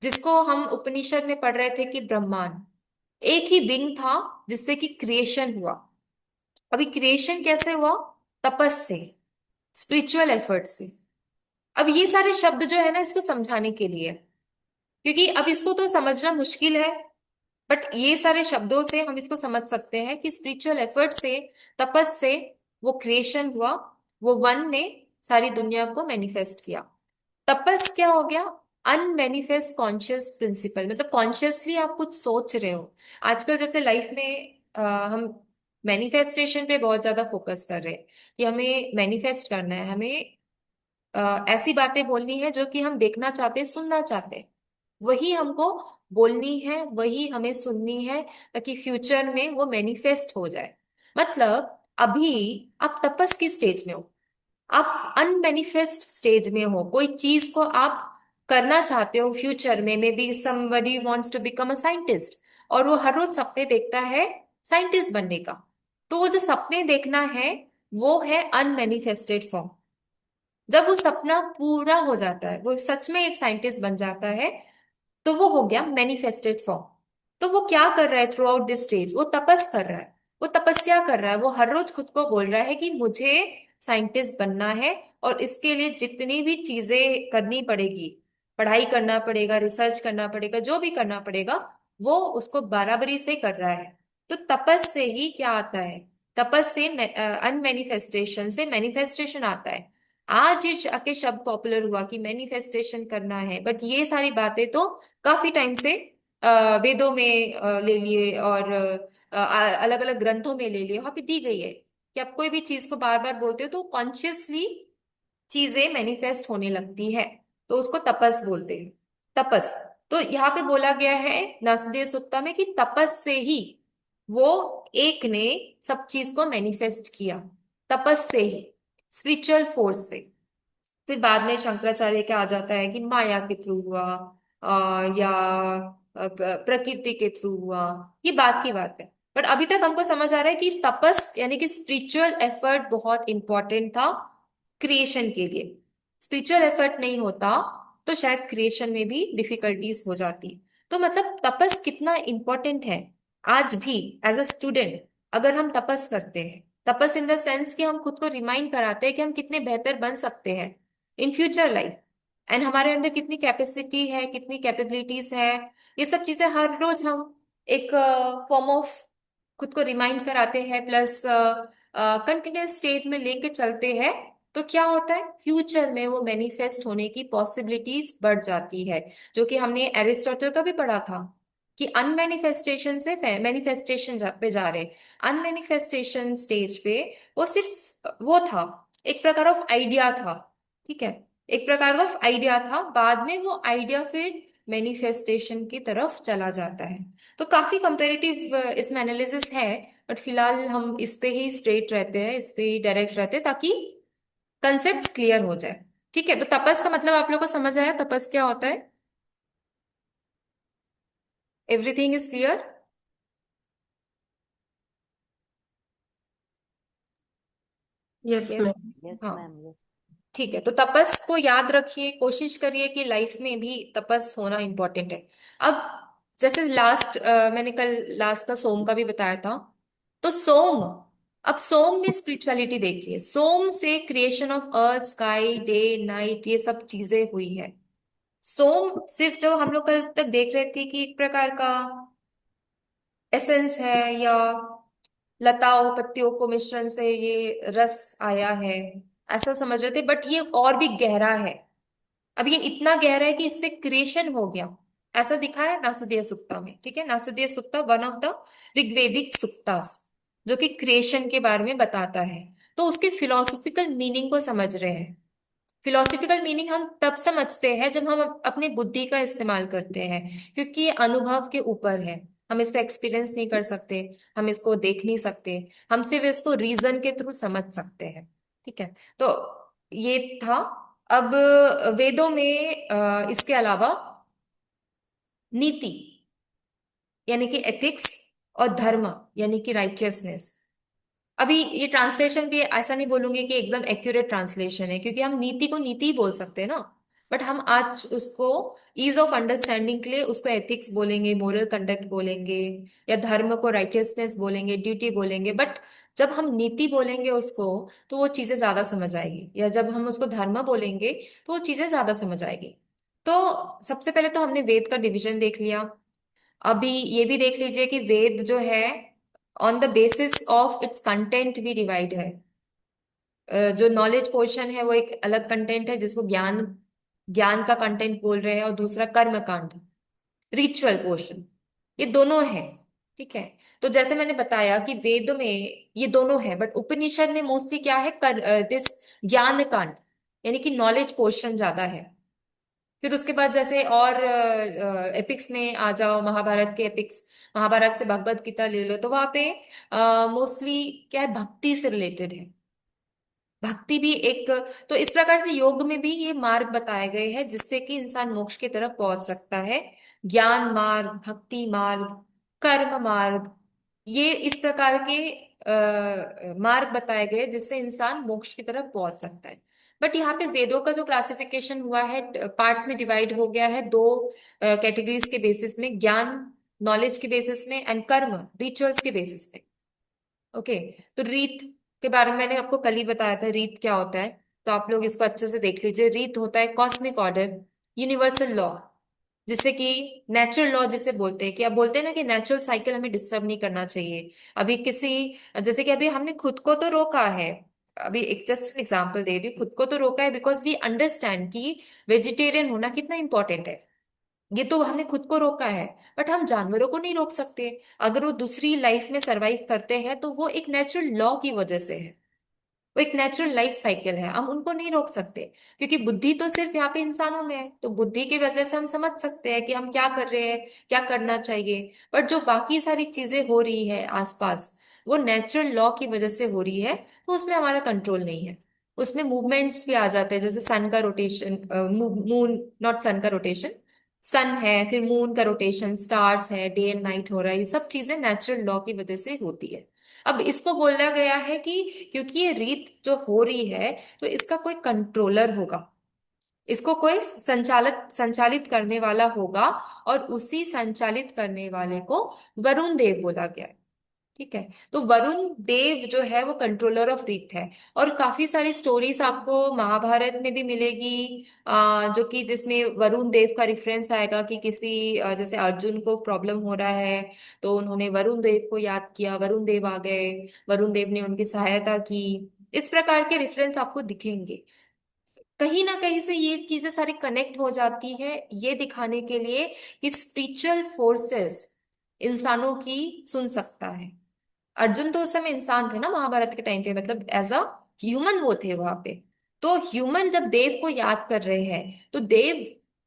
जिसको हम उपनिषद में पढ़ रहे थे कि ब्रह्मांड। एक ही विंग था जिससे कि क्रिएशन हुआ। अभी क्रिएशन कैसे हुआ? तपस से, स्पिरिचुअल एफर्ट से। अब ये सारे शब्द जो है ना, इसको समझाने के लिए, क्योंकि अब इसको तो समझना मुश्किल है, बट ये सारे शब्दों से हम इसको समझ सकते हैं कि स्पिरिचुअल एफर्ट से, तपस से वो क्रिएशन हुआ। वो वन ने सारी दुनिया को मैनिफेस्ट किया। तपस क्या हो गया? अनमेनिफेस्ट कॉन्शियस प्रिंसिपल, मतलब कॉन्शियसली आप कुछ सोच रहे हो। आजकल जैसे लाइफ में हम मैनिफेस्टेशन पे बहुत ज्यादा फोकस कर रहे हैं कि हमें मैनिफेस्ट करना है, हमें ऐसी बातें बोलनी है जो कि हम देखना चाहते हैं, सुनना चाहते हैं, वही हमको बोलनी है, वही हमें सुननी है, ताकि फ्यूचर में वो मैनिफेस्ट हो जाए। मतलब अभी आप तपस की स्टेज में हो, आप अनमेनिफेस्ट स्टेज में हो, कोई चीज को आप करना चाहते हो फ्यूचर में। Maybe somebody wants to become a scientist, और वो हर रोज सपने देखता है साइंटिस्ट बनने का। तो वो जो सपने देखना है, वो है अनमेनिफेस्टेड फॉर्म। जब वो सपना पूरा हो जाता है, वो सच में एक साइंटिस्ट बन जाता है, तो वो हो गया मैनिफेस्टेड फॉर्म। तो वो क्या कर रहा है थ्रू आउट दिस स्टेज? वो तपस कर रहा है, वो तपस्या कर रहा है। वो हर रोज खुद को बोल रहा है कि मुझे साइंटिस्ट बनना है, और इसके लिए जितनी भी चीजें करनी पड़ेगी, पढ़ाई करना पड़ेगा, रिसर्च करना पड़ेगा, जो भी करना पड़ेगा, वो उसको बराबरी से कर रहा है। तो तपस से ही क्या आता है? तपस से अनमेनिफेस्टेशन से मैनिफेस्टेशन आता है। आज ये आके शब्द पॉपुलर हुआ कि मैनिफेस्टेशन करना है, बट ये सारी बातें तो काफी टाइम से वेदों में ले लिए, और अलग अलग ग्रंथों में ले लिए, वहां पे दी गई है कि आप कोई भी चीज को बार बार बोलते हो तो कॉन्शियसली चीजें मैनिफेस्ट होने लगती है। तो उसको तपस बोलते हैं। तपस। तो यहाँ पे बोला गया है नासदीय सुत्ता में कि तपस से ही वो एक ने सब चीज को मैनिफेस्ट किया, तपस से ही, स्पिरिचुअल फोर्स से। फिर बाद में शंकराचार्य क्या आ जाता है कि माया के थ्रू हुआ, या प्रकृति के थ्रू हुआ, ये बात की बात है। बट अभी तक हमको समझ आ रहा है कि तपस यानी कि स्पिरिचुअल एफर्ट बहुत इंपॉर्टेंट था क्रिएशन के लिए। स्पिरिचुअल एफर्ट नहीं होता तो शायद क्रिएशन में भी डिफिकल्टीज हो जाती। तो मतलब तपस कितना इंपॉर्टेंट है। आज भी एज अ स्टूडेंट अगर हम तपस करते हैं, तपस इन द सेंस कि हम खुद को रिमाइंड कराते हैं कि हम कितने बेहतर बन सकते हैं इन फ्यूचर लाइफ, एंड हमारे अंदर कितनी कैपेसिटी है, कितनी कैपेबिलिटीज है, ये सब चीजें हर रोज हम एक फॉर्म ऑफ खुद को रिमाइंड कराते हैं, प्लस कंटिन्यूस स्टेज में लेके चलते हैं। तो क्या होता है, फ्यूचर में वो मैनिफेस्ट होने की पॉसिबिलिटीज बढ़ जाती है। जो कि हमने एरिस्टोटल का भी पढ़ा था कि अनमैनिफेस्टेशन से मैनिफेस्टेशन पे जा रहे। अनमैनिफेस्टेशन स्टेज पे वो सिर्फ वो था, एक प्रकार ऑफ आइडिया था। ठीक है। एक प्रकार ऑफ आइडिया था, बाद में वो आइडिया फिर मैनिफेस्टेशन की तरफ चला जाता है। तो काफी कंपेरेटिव इसमें एनालिसिस है, बट फिलहाल हम इस पे ही स्ट्रेट रहते हैं, इस पे ही डायरेक्ट रहते हैं, ताकि कंसेप्ट क्लियर हो जाए। ठीक है। तो तपस का मतलब आप लोग को समझ आया, तपस क्या होता है? Everything is clear? Yes yes. Ma'am. Yes हाँ। Ma'am, yes. ठीक है। तो तपस को याद रखिए, कोशिश करिए कि लाइफ में भी तपस होना इंपॉर्टेंट है। अब जैसे लास्ट मैंने कल लास्ट का सोम का भी बताया था। तो सोम अब सोम में स्पिरिचुअलिटी देखिए, सोम से creation of earth, sky, day, night, ये सब चीजें हुई है। सोम सिर्फ जो हम लोग कल तक देख रहे थे कि एक प्रकार का एसेंस है, या लताओं पत्तियों को मिश्रण से ये रस आया है, ऐसा समझ रहे थे, बट ये और भी गहरा है। अब ये इतना गहरा है कि इससे क्रिएशन हो गया, ऐसा दिखा है नासदीय सुक्ता में। ठीक है, नासदीय सुक्ता वन ऑफ द ऋग्वेदिक सुक्तास, जो कि क्रिएशन के बारे में बताता है। तो उसके फिलोसॉफिकल मीनिंग को समझ रहे हैं। फिलोसॉफिकल मीनिंग हम तब समझते हैं जब हम अपनी बुद्धि का इस्तेमाल करते हैं, क्योंकि ये अनुभव के ऊपर है। हम इसको एक्सपीरियंस नहीं कर सकते, हम इसको देख नहीं सकते, हम सिर्फ इसको रीजन के थ्रू समझ सकते हैं। ठीक है, तो ये था। अब वेदों में इसके अलावा नीति यानी कि एथिक्स, और धर्म यानी कि राइचियसनेस। अभी ये ट्रांसलेशन भी ऐसा नहीं बोलूंगी कि एकदम एक्यूरेट ट्रांसलेशन है, क्योंकि हम नीति को नीति ही बोल सकते हैं ना, बट हम आज उसको ईज ऑफ अंडरस्टैंडिंग के लिए उसको एथिक्स बोलेंगे, मोरल कंडक्ट बोलेंगे, या धर्म को राइटियसनेस बोलेंगे, ड्यूटी बोलेंगे। बट जब हम नीति बोलेंगे उसको, तो वो चीजें ज्यादा समझ आएगी, या जब हम उसको धर्म बोलेंगे तो वो चीजें ज्यादा समझ आएगी। तो सबसे पहले तो हमने वेद का डिवीजन देख लिया। अभी ये भी देख लीजिए कि वेद जो है, on the basis of its content भी डिवाइड है। जो नॉलेज पोर्शन है वो एक अलग कंटेंट है, जिसको ज्ञान ज्ञान का कंटेंट बोल रहे हैं, और दूसरा कर्म कांड, रिचुअल पोर्शन, ये दोनों है। ठीक है, तो जैसे मैंने बताया कि वेद में ये दोनों है, बट उपनिषद में मोस्टली क्या है, दिस ज्ञान कांड, यानी कि नॉलेज पोर्शन ज्यादा है। फिर उसके बाद जैसे और एपिक्स में आ जाओ, महाभारत के एपिक्स, महाभारत से भगवत गीता ले लो, तो वहां पे मोस्टली क्या है, भक्ति से रिलेटेड है। भक्ति भी एक, तो इस प्रकार से योग में भी ये मार्ग बताए गए हैं जिससे कि इंसान मोक्ष की तरफ पहुंच सकता है। ज्ञान मार्ग, भक्ति मार्ग, कर्म मार्ग, ये इस प्रकार के मार्ग बताए गए जिससे इंसान मोक्ष की तरफ पहुंच सकता है। बट यहाँ पे वेदों का जो क्लासिफिकेशन हुआ है, पार्ट्स में डिवाइड हो गया है दो कैटेगरीज के बेसिस में, ज्ञान नॉलेज के बेसिस में, एंड कर्म रिचुअल्स के बेसिस पे। ओके, तो रीत के बारे में मैंने आपको कल ही बताया था, रीत क्या होता है, तो आप लोग इसको अच्छे से देख लीजिए। रीत होता है कॉस्मिक ऑर्डर, यूनिवर्सल लॉ, जिससे कि नेचुरल लॉ जिसे बोलते हैं, कि अब बोलते हैं ना कि नेचुरल साइकिल हमें डिस्टर्ब नहीं करना चाहिए। अभी किसी, जैसे कि अभी हमने खुद को तो रोका है, अभी एक जस्ट एग्जांपल दे रही हूँ, खुद को तो रोका है बिकॉज वी अंडरस्टैंड कि वेजिटेरियन होना कितना इंपॉर्टेंट है। ये तो हमने खुद को रोका है, बट हम जानवरों को नहीं रोक सकते। अगर वो दूसरी लाइफ में सरवाइव करते हैं तो वो एक नेचुरल लॉ की वजह से है, वो एक नेचुरल लाइफ साइकिल है, हम उनको नहीं रोक सकते। क्योंकि बुद्धि तो सिर्फ यहाँ पे इंसानों में है, तो बुद्धि की वजह से हम समझ सकते हैं कि हम क्या कर रहे हैं, क्या करना चाहिए। बट जो बाकी सारी चीजें हो रही है आसपास, वो नेचुरल लॉ की वजह से हो रही है, तो उसमें हमारा कंट्रोल नहीं है। उसमें मूवमेंट्स भी आ जाते हैं, जैसे सन का रोटेशन, मून, नॉट सन का रोटेशन, सन है, फिर मून का रोटेशन, स्टार्स है, डे एंड नाइट हो रहा है, ये सब चीजें नेचुरल लॉ की वजह से होती है। अब इसको बोला गया है कि क्योंकि ये रीत जो हो रही है, तो इसका कोई कंट्रोलर होगा, इसको कोई संचालित संचालित करने वाला होगा, और उसी संचालित करने वाले को वरुण देव बोला गया है। ठीक है, तो वरुण देव जो है वो कंट्रोलर ऑफ रीत है। और काफी सारी स्टोरीज आपको महाभारत में भी मिलेगी, जो कि जिसमें वरुण देव का रिफरेंस आएगा, कि किसी जैसे अर्जुन को प्रॉब्लम हो रहा है, तो उन्होंने वरुण देव को याद किया, वरुण देव आ गए, वरुण देव ने उनकी सहायता की। इस प्रकार के रेफरेंस आपको दिखेंगे। कहीं ना कहीं से ये चीजें सारी कनेक्ट हो जाती है, ये दिखाने के लिए कि स्पिरिचुअल फोर्सेस इंसानों की सुन सकता है। अर्जुन तो उस समय इंसान थे ना महाभारत के टाइम पे, मतलब एज अ ह्यूमन वो थे वहां पे। तो ह्यूमन जब देव को याद कर रहे हैं, तो देव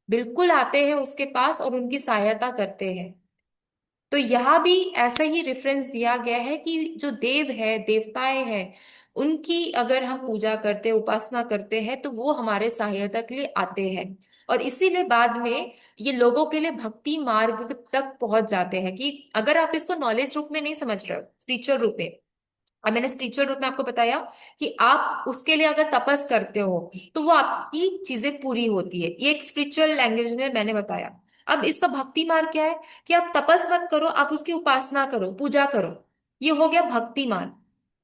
बिल्कुल आते हैं उसके पास और उनकी सहायता करते हैं। तो यहाँ भी ऐसा ही रेफरेंस दिया गया है कि जो देव है, देवताएं हैं, उनकी अगर हम पूजा करते, उपासना करते हैं, तो वो हमारे सहायता के लिए आते हैं। और इसीलिए बाद में ये लोगों के लिए भक्ति मार्ग तक पहुंच जाते हैं। कि अगर आप इसको नॉलेज रूप में नहीं समझ रहे हो, स्पिरिचुअल रूप में, और मैंने स्पिरिचुअल रूप में आपको बताया कि आप उसके लिए अगर तपस करते हो, तो वो आपकी चीजें पूरी होती है, ये एक स्पिरिचुअल लैंग्वेज में मैंने बताया। अब इसका भक्ति मार्ग क्या है, कि आप तपस मत करो, आप उसकी उपासना करो, पूजा करो, ये हो गया भक्ति मार्ग।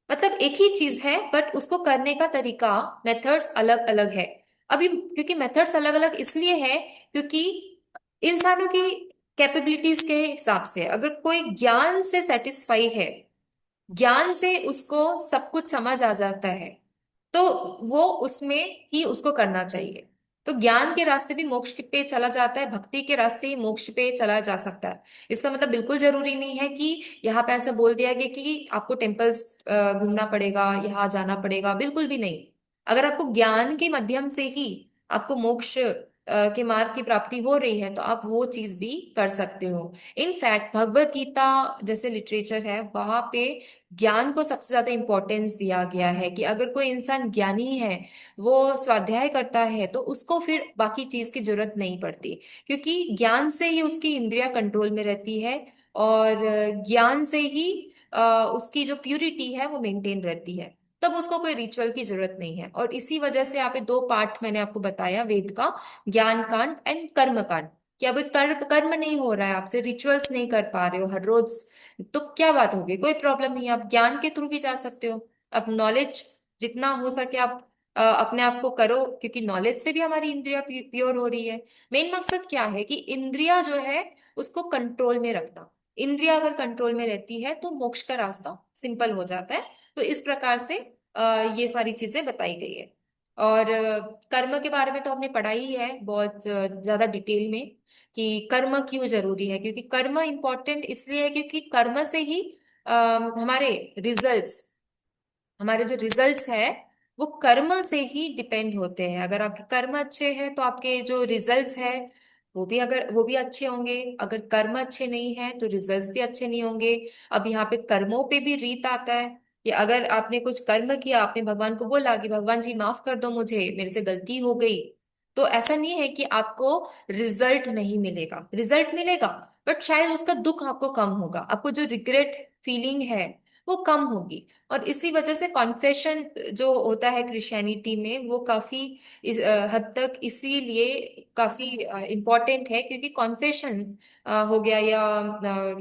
मतलब एक ही चीज है बट उसको करने का तरीका, मेथड्स अलग अलग है। अभी क्योंकि मेथड्स अलग अलग इसलिए है क्योंकि इंसानों की कैपेबिलिटीज के हिसाब से, अगर कोई ज्ञान से सेटिस्फाई है, ज्ञान से उसको सब कुछ समझ आ जाता है, तो वो उसमें ही उसको करना चाहिए। तो ज्ञान के रास्ते भी मोक्ष पे चला जाता है, भक्ति के रास्ते ही मोक्ष पे चला जा सकता है। इसका मतलब बिल्कुल जरूरी नहीं है कि यहाँ पे ऐसा बोल दिया गया कि आपको टेम्पल्स घूमना पड़ेगा, यहाँ जाना पड़ेगा, बिल्कुल भी नहीं। अगर आपको ज्ञान के माध्यम से ही आपको मोक्ष के मार्ग की प्राप्ति हो रही है तो आप वो चीज भी कर सकते हो। इनफैक्ट भगवत गीता जैसे लिटरेचर है, वहां पे ज्ञान को सबसे ज्यादा इंपॉर्टेंस दिया गया है कि अगर कोई इंसान ज्ञानी है, वो स्वाध्याय करता है, तो उसको फिर बाकी चीज की जरूरत नहीं पड़ती, क्योंकि ज्ञान से ही उसकी इंद्रियां कंट्रोल में रहती है, और ज्ञान से ही उसकी जो प्यूरिटी है वो मेंटेन रहती है। तब उसको कोई रिचुअल की जरूरत नहीं है। और इसी वजह से यहाँ पे दो पार्ट मैंने आपको बताया वेद का, ज्ञान कांड एंड कर्म कांड। कि अब कर्म नहीं हो रहा है, आपसे रिचुअल्स नहीं कर पा रहे हो हर रोज, तो क्या बात होगी, कोई प्रॉब्लम नहीं है, आप ज्ञान के थ्रू भी जा सकते हो। अब नॉलेज जितना हो सके आप अपने आप को करो, क्योंकि नॉलेज से भी हमारी इंद्रिया प्योर हो रही है। मेन मकसद क्या है कि इंद्रिया जो है उसको कंट्रोल में रखना। इंद्रिया अगर कंट्रोल में रहती है तो मोक्ष का रास्ता सिंपल हो जाता है। तो इस प्रकार से ये सारी चीजें बताई गई है। और कर्म के बारे में तो हमने पढ़ा ही है बहुत ज्यादा डिटेल में, कि कर्म क्यों जरूरी है। क्योंकि कर्म इंपॉर्टेंट इसलिए है क्योंकि कर्म से ही हमारे रिजल्ट्स, हमारे जो रिजल्ट्स है वो कर्म से ही डिपेंड होते हैं। अगर आपके कर्म अच्छे हैं तो आपके जो रिजल्ट्स है वो भी अच्छे होंगे। अगर कर्म अच्छे नहीं है तो रिजल्ट्स भी अच्छे नहीं होंगे। अब यहाँ पे कर्मों पे भी रीत आता है कि अगर आपने कुछ कर्म किया, आपने भगवान को बोला कि भगवान जी माफ कर दो मुझे, मेरे से गलती हो गई, तो ऐसा नहीं है कि आपको रिजल्ट नहीं मिलेगा, रिजल्ट मिलेगा, बट शायद उसका दुख आपको कम होगा, आपको जो रिग्रेट फीलिंग है वो कम होगी। और इसी वजह से कॉन्फेशन जो होता है क्रिश्चियनिटी में, वो काफी हद तक इसीलिए काफी इम्पोर्टेंट है, क्योंकि कॉन्फेशन हो गया या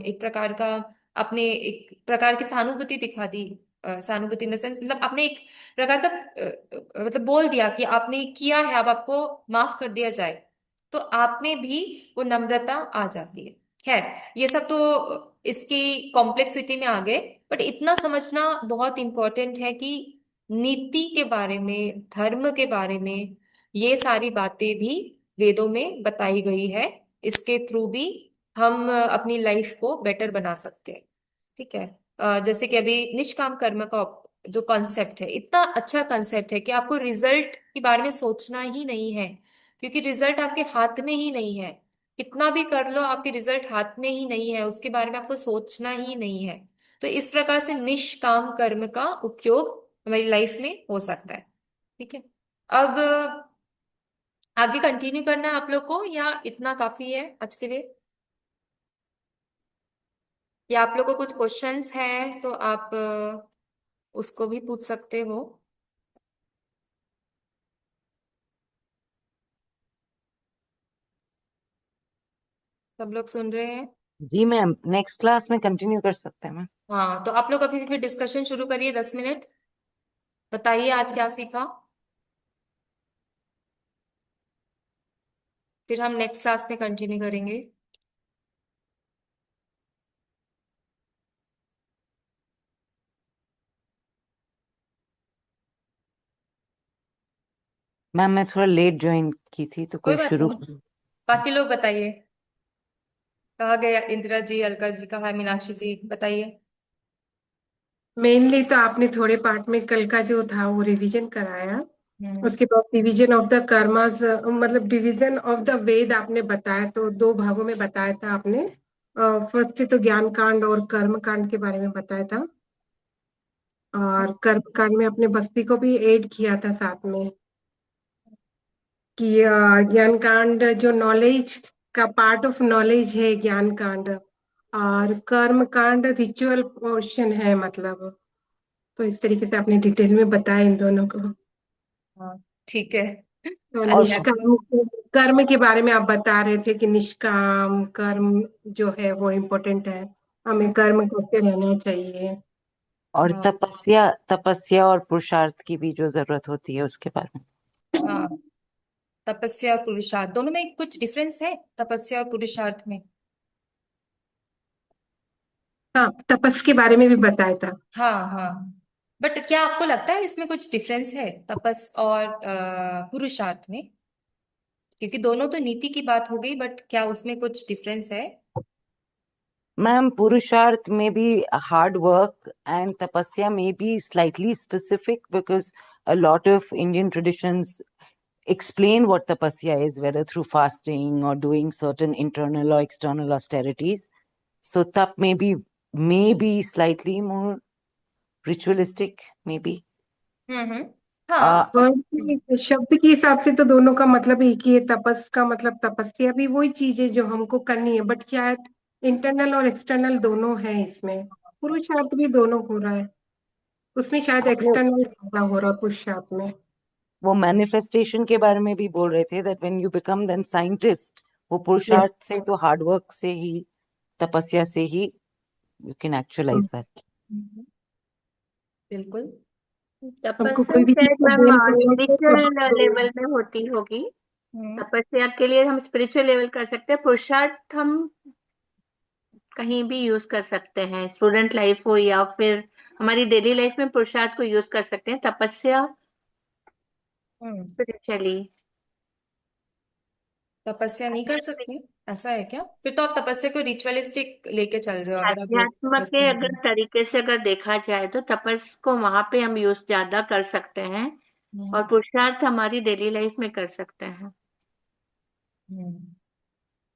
एक प्रकार का, अपने एक प्रकार की सहानुभूति दिखा दी। सहानुभूति इन द सेंस, मतलब आपने एक प्रकार का मतलब बोल दिया कि आपने किया है, अब आपको माफ कर दिया जाए, तो आप में भी वो नम्रता आ जाती है। खैर, ये सब तो इसकी कॉम्प्लेक्सिटी में आ गए, बट इतना समझना बहुत इंपॉर्टेंट है कि नीति के बारे में, धर्म के बारे में, ये सारी बातें भी वेदों में बताई गई है। इसके थ्रू भी हम अपनी लाइफ को बेटर बना सकते हैं। ठीक है। जैसे कि अभी निष्काम कर्म का जो कॉन्सेप्ट है, इतना अच्छा कॉन्सेप्ट है कि आपको रिजल्ट के बारे में सोचना ही नहीं है, क्योंकि रिजल्ट आपके हाथ में ही नहीं है। कितना भी कर लो, आपके रिजल्ट हाथ में ही नहीं है, उसके बारे में आपको सोचना ही नहीं है। तो इस प्रकार से निष्काम कर्म का उपयोग हमारी लाइफ में हो सकता है। ठीक है। अब आगे कंटिन्यू करना है आप लोग को, या इतना काफी है आज के लिए? या आप लोग को कुछ क्वेश्चंस हैं तो आप उसको भी पूछ सकते हो। सब लोग सुन रहे हैं? जी मैम, नेक्स्ट क्लास में कंटिन्यू कर सकते हैं मैम। हाँ, तो आप लोग अभी फिर डिस्कशन शुरू करिए, 10 मिनट बताइए आज क्या सीखा, फिर हम नेक्स्ट क्लास में कंटिन्यू करेंगे। मैम मैं थोड़ा लेट ज्वाइन की थी तो कोई कोई बात शुरू नहीं, बाकी लोग बताइए। कहा गया इंदिरा जी, अलका जी, कहा है मीनाक्षी जी, बताइए। मेनली तो आपने थोड़े पार्ट में कल का जो था वो रिवीजन कराया। हम्म। उसके बाद डिवीजन ऑफ द कर्मास, मतलब डिवीजन ऑफ द वेद आपने बताया, तो दो भागों में बताया था आपने। फर्स्ट तो ज्ञान कांड और कर्म कांड के बारे में बताया था, और कर्म कांड में अपने भक्ति को भी ऐड किया था साथ में, कि ज्ञान कांड जो नॉलेज का पार्ट ऑफ नॉलेज है ज्ञान कांड, और कर्म कांड रिचुअल पोर्शन है मतलब। तो इस तरीके से आपने डिटेल में बताया इन दोनों को। हाँ, ठीक है। तो और अच्छा। निष्काम कर्म के बारे में आप बता रहे थे कि निष्काम कर्म जो है वो इम्पोर्टेंट है, हमें कर्म करते रहना चाहिए। और हाँ। तपस्या तपस्या और पुरुषार्थ की भी जो जरूरत होती है उसके बारे में। हाँ, तपस्या और पुरुषार्थ दोनों में कुछ डिफरेंस है, तपस्या और पुरुषार्थ में? हाँ, तपस के बारे में भी बताया था। हाँ हाँ। बट क्या आपको लगता है इसमें कुछ डिफरेंस है तपस और पुरुषार्थ में? क्योंकि दोनों तो नीति की बात हो गई, बट क्या उसमें कुछ डिफरेंस है? मैम पुरुषार्थ में भी हार्ड वर्क एंड तपस्या में be slightly specific because a lot of Indian traditions explain what tapasya is, whether through fasting or doing certain internal or external austerities. So tap may be slightly more ritualistic, maybe. Hmm. Uh, हाँ। Word के शब्द के हिसाब से तो दोनों का मतलब एक ही है। तपस का मतलब तपस्या भी वही चीज है जो हमको करनी है, बट शायद इंटरनल और एक्सटर्नल दोनों है इसमें। पुरुषार्थ भी दोनों हो रहा है, उसमें शायद वो एक्सटर्नल ज्यादा हो रहा है पुरुषार्थ में। वो मैनिफेस्टेशन के बारे में भी बोल रहे थे that when you become then scientist, वो Yes. पुरुषार्थ से तो हार्ड वर्क से ही तपस्या से ही you can actualize that. हम्म, बिल्कुल। हमको तपस्या कोई भी चीज शायद को मैम गेन करना है तो स्पिरिचुअल तपस्या। लेवल में होती होगी। हम्म तपस्या के लिए हम स्पिरिचुअल लेवल कर सकते हैं, पुरुषार्थ हम कहीं भी यूज कर सकते हैं, स्टूडेंट लाइफ हो या फिर हमारी डेली लाइफ में पुरुषार्थ को यूज कर सकते हैं। तपस्या हम्म। स्पिरिचुअली। तपस्या नहीं कर सकते, ऐसा है क्या? फिर तो आप तपस्या को रिचुअलिस्टिक लेके चल रहे हो, अगर आप रोज अध्यात्म के तपस्या अगर नहीं। तरीके से अगर देखा जाए तो तपस को वहां पे हम यूज ज्यादा कर सकते हैं, और हम्म पुरुषार्थ हमारी डेली लाइफ में कर सकते हैं। हम्म,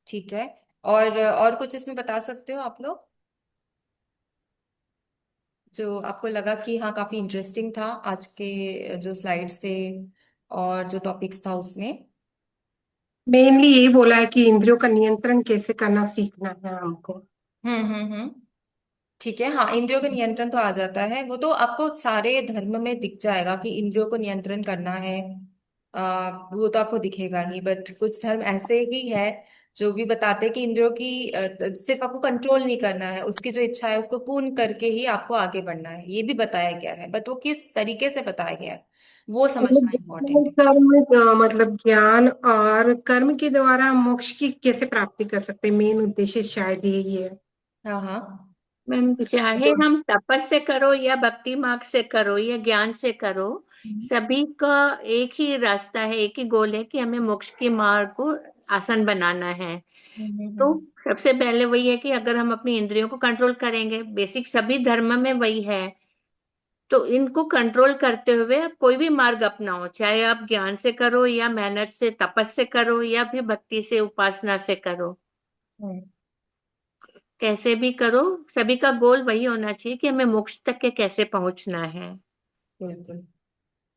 ठीक है। और कुछ इसमें बता सकते हो आप लोग, जो आपको लगा कि हाँ काफी इंटरेस्टिंग था आज के जो स्लाइड्स थे और जो टॉपिक्स था उसमें? मेनली यही बोला है कि इंद्रियों का नियंत्रण कैसे करना सीखना है हमको। हम्म। ठीक है। हाँ, इंद्रियों का नियंत्रण तो आ जाता है, वो तो आपको सारे धर्म में दिख जाएगा कि इंद्रियों को नियंत्रण करना है। वो तो आपको दिखेगा ही, बट कुछ धर्म ऐसे ही है जो भी बताते हैं कि इंद्रियों की सिर्फ आपको कंट्रोल नहीं करना है, उसकी जो इच्छा है उसको पूर्ण करके ही आपको आगे बढ़ना है, ये भी बताया गया है। बट वो किस तरीके से बताया गया है वो समझना इम्पोर्टेंट है। कर्म मतलब ज्ञान और कर्म के द्वारा मोक्ष की कैसे प्राप्ति कर सकते हैं, मेन उद्देश्य शायद यही है। हाँ हाँ। मैम चाहे हम तपस से करो या भक्ति मार्ग से करो या ज्ञान से करो, हम्म सभी का एक ही रास्ता है, एक ही गोल है कि हमें मोक्ष के मार्ग को आसान बनाना है। तो हम्म। सबसे पहले वही है कि अगर हम अपनी इंद्रियों को कंट्रोल करेंगे, बेसिक सभी धर्म में वही है, तो इनको कंट्रोल करते हुए आप कोई भी मार्ग अपनाओ, चाहे आप ज्ञान से करो या मेहनत से तपस से करो या फिर भक्ति से उपासना से करो, हम्म, कैसे भी करो, सभी का गोल वही होना चाहिए कि हमें मोक्ष तक के कैसे पहुंचना है। बिल्कुल।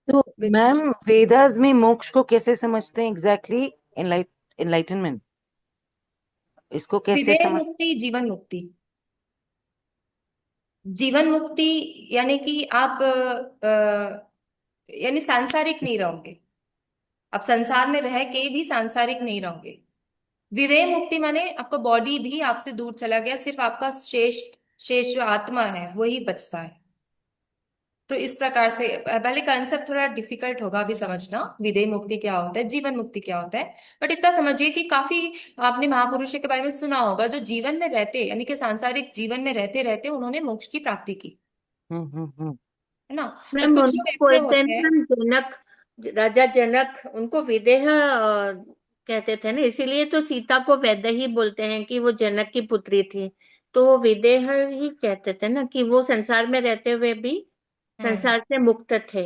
तो मैम वेदास में मोक्ष को कैसे समझते हैं एग्जैक्टली? एनलाइटनमेंट इसको कैसे विदेह समझ? मुक्ति, जीवन मुक्ति। जीवन मुक्ति यानी कि आप यानी सांसारिक नहीं रहोगे, आप संसार में रह के भी सांसारिक नहीं रहोगे। विदेह मुक्ति माने आपका बॉडी भी आपसे दूर चला गया, सिर्फ आपका शेष शेष जो आत्मा है वही बचता है। तो इस प्रकार से पहले कंसेप्ट थोड़ा डिफिकल्ट होगा अभी समझना, विदेह मुक्ति क्या होता है, जीवन मुक्ति क्या होता है। बट इतना समझिए कि काफी आपने महापुरुषों के बारे में सुना होगा जो जीवन में रहते यानी कि सांसारिक जीवन में रहते रहते उन्होंने मोक्ष की प्राप्ति की, हम्म। है ना? बट मैम कुछ लोग उनको ऐसे बोलते हैं होते हैं। ना जनक, राजा जनक उनको विदेह कहते थे ना, इसीलिए तो सीता को वैदेही बोलते हैं कि वो जनक की पुत्री थी। तो वो विदेह ही कहते थे ना कि वो संसार में रहते हुए भी हम्म। संसार से मुक्त थे।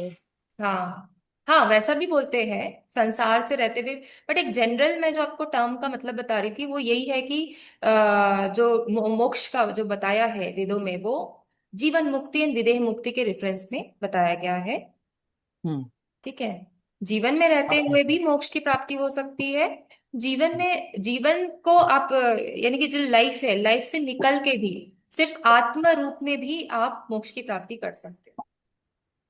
हाँ हाँ, वैसा भी बोलते हैं संसार से रहते हुए। बट एक जनरल मैं जो आपको टर्म का मतलब बता रही थी वो यही है कि जो मोक्ष का जो बताया है वेदों में वो जीवन मुक्ति एंड विदेह मुक्ति के रेफरेंस में बताया गया है। हम्म। ठीक है। जीवन में रहते Okay. हुए भी मोक्ष की प्राप्ति हो सकती है। जीवन में जीवन को आप यानी कि जो लाइफ है, लाइफ से निकल के भी सिर्फ आत्म रूप में भी आप मोक्ष की प्राप्ति कर सकते हो।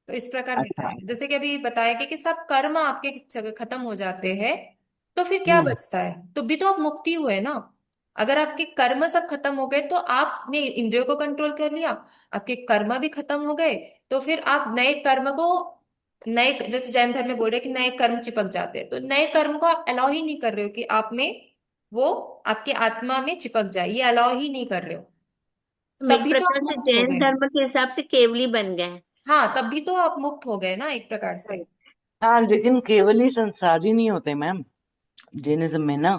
तो इस प्रकार अच्छा। बताया, जैसे कि अभी बताया कि सब कर्म आपके खत्म हो जाते हैं, तो फिर क्या हम्म। बचता है? तो भी तो आप मुक्ति हुए ना। अगर आपके कर्म सब खत्म हो गए तो आपने इंद्रियों को कंट्रोल कर लिया, आपके कर्म भी खत्म हो गए, तो फिर आप नए कर्म को, नए, जैसे जैन धर्म में बोल रहे हैं कि नए कर्म चिपक जाते हैं, तो नए कर्म को आप अलाउ ही नहीं कर रहे हो कि आप में वो आपकी आत्मा में चिपक जाए, ये अलाउ ही नहीं कर रहे हो। हम तब एक भी तो आप प्रकार से मुक्त हो जैन गए। धर्म के हिसाब से केवली बन गए हैं। हाँ, तब भी तो आप मुक्त हो गए ना एक प्रकार से। Right. हाँ, लेकिन केवल ही संसारी नहीं होते मैम, जैनिज्म में ना।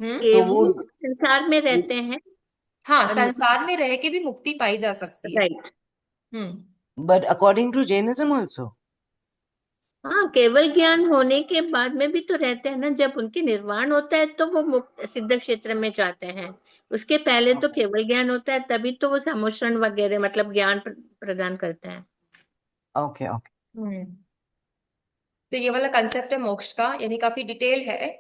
हम्म। तो वो केवली संसार में रहते हैं। हाँ, संसार में रह के भी मुक्ति पाई जा सकती है। Right. Hmm. But according to Jainism also. हाँ, केवल ज्ञान होने के बाद में भी तो रहते हैं ना, जब उनकी निर्वाण होता है तो वो मुक्त सिद्ध क्षेत्र में जाते हैं। उसके पहले तो केवल ज्ञान होता है, तभी तो वो सम्मोषण वगैरह मतलब ज्ञान प्रदान करते हैं। Okay okay. हम्म। तो ये वाला कंसेप्ट है मोक्ष का, यानी काफी डिटेल है।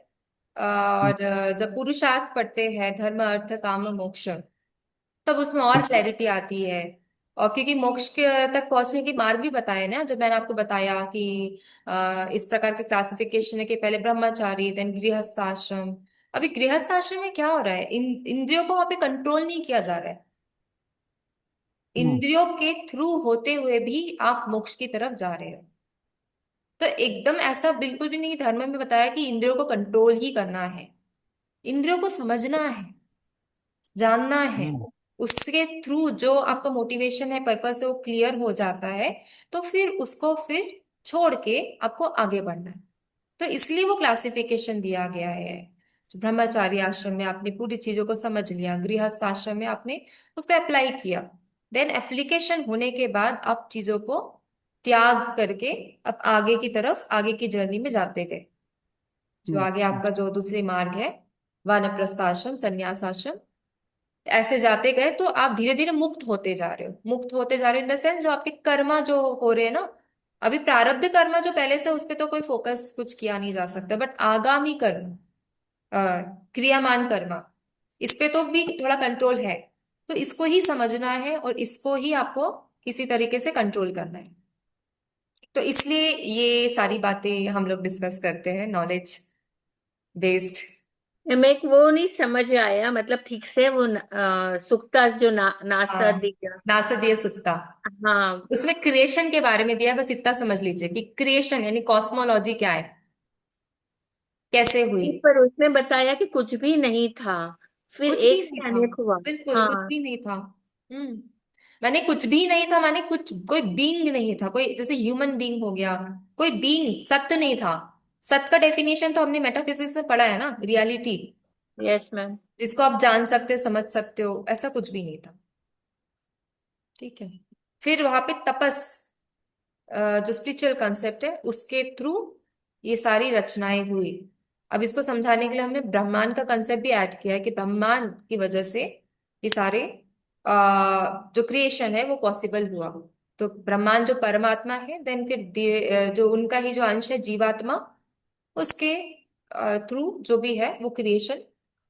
और जब पुरुषार्थ पढ़ते हैं, धर्म अर्थ काम मोक्ष, तब उसमें और क्लैरिटी आती है। और क्योंकि मोक्ष के तक पहुंचने की मार्ग भी बताए ना, जब मैंने आपको बताया कि इस प्रकार के क्लासिफिकेशन है कि पहले ब्रह्मचारी, देन गृहस्थ आश्रम। अभी गृहस्थ आश्रम में क्या हो रहा है, इंद्रियों को वहां पे कंट्रोल नहीं किया जा रहा है। इंद्रियों के थ्रू होते हुए भी आप मोक्ष की तरफ जा रहे हो। तो एकदम ऐसा बिल्कुल भी नहीं, धर्म में बताया कि इंद्रियों को कंट्रोल ही करना है। इंद्रियों को समझना है, जानना है, उसके थ्रू जो आपका मोटिवेशन है, पर्पस है, वो क्लियर हो जाता है, तो फिर उसको फिर छोड़ के आपको आगे बढ़ना है। तो इसलिए वो क्लासिफिकेशन दिया गया है। जो ब्रह्मचारी आश्रम में आपने पूरी चीजों को समझ लिया, गृहस्थ आश्रम में आपने उसको अप्लाई किया, देन एप्लीकेशन होने के बाद आप चीजों को त्याग करके अब आगे की तरफ, आगे की जर्नी में जाते गए। जो आगे आपका जो दूसरी मार्ग है, वानप्रस्थ आश्रम, संन्यास आश्रम, ऐसे जाते गए तो आप धीरे धीरे मुक्त होते जा रहे हो। मुक्त होते जा रहे हो इन द सेंस, जो आपके कर्मा जो हो रहे हैं ना, अभी प्रारब्ध कर्मा जो पहले से, उस पे तो कोई फोकस कुछ किया नहीं जा सकता, बट आगामी कर्म, क्रियामान कर्मा, इस पे तो भी थोड़ा कंट्रोल है। तो इसको ही समझना है और इसको ही आपको किसी तरीके से कंट्रोल करना है। तो इसलिए ये सारी बातें हम लोग डिस्कस करते हैं, नॉलेज बेस्ड। हमें एक वो नहीं समझ आया, मतलब ठीक से वो सुक्ता जो नासा हाँ, दिया। नासदीय सुत्ता, हाँ। उसमें क्रिएशन के बारे में दिया है, बस इतना समझ लीजिए कि क्रिएशन यानी कॉस्मोलॉजी क्या है, कैसे हुई। पर उसमें बताया कि कुछ भी नहीं था, फिर कुछ भी एक नहीं से था, अनेक हुआ। बिल्कुल कुछ हाँ। भी नहीं था। हम्म। मैंने कुछ भी नहीं था, मैंने कुछ, कोई बीइंग नहीं था, कोई जैसे ह्यूमन बीइंग हो गया, कोई बीइंग, सत्य नहीं था। सत्य का डेफिनेशन तो हमने मेटाफिजिक्स में पढ़ा है ना, रियलिटी, यस मैम। जिसको आप जान सकते हो, समझ सकते हो, ऐसा कुछ भी नहीं था। ठीक है। फिर वहां पे तपस, जो स्पिरिचुअल कंसेप्ट है, उसके थ्रू ये सारी रचनाएं हुई। अब इसको समझाने के लिए हमने ब्रह्मांड का कंसेप्ट भी ऐड किया है कि ब्रह्मांड की वजह से ये सारे जो क्रिएशन है वो पॉसिबल हुआ। तो ब्रह्मांड जो परमात्मा है, देन फिर जो उनका ही जो अंश है जीवात्मा, उसके थ्रू जो भी है वो क्रिएशन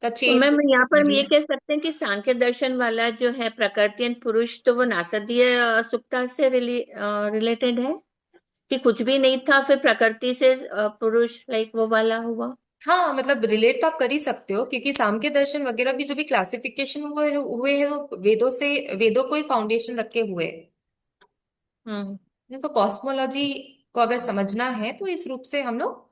का तो चेन मैम यहाँ पर हम है। ये कह सकते हैं कि सांख्य दर्शन वाला जो है प्रकृति पुरुष, तो वो नासदीय सुक्ता से रिलेटेड है, कि कुछ भी नहीं था फिर प्रकृति से पुरुष, लाइक वो वाला हुआ। हाँ, मतलब रिलेट तो आप कर ही सकते हो, क्योंकि सांख्य दर्शन वगैरह भी जो भी क्लासिफिकेशन हुए हैं वो वेदों से, वेदों को ही फाउंडेशन रखे हुए हैं। हम्म। तो कॉस्मोलॉजी को अगर समझना है तो इस रूप से हम लोग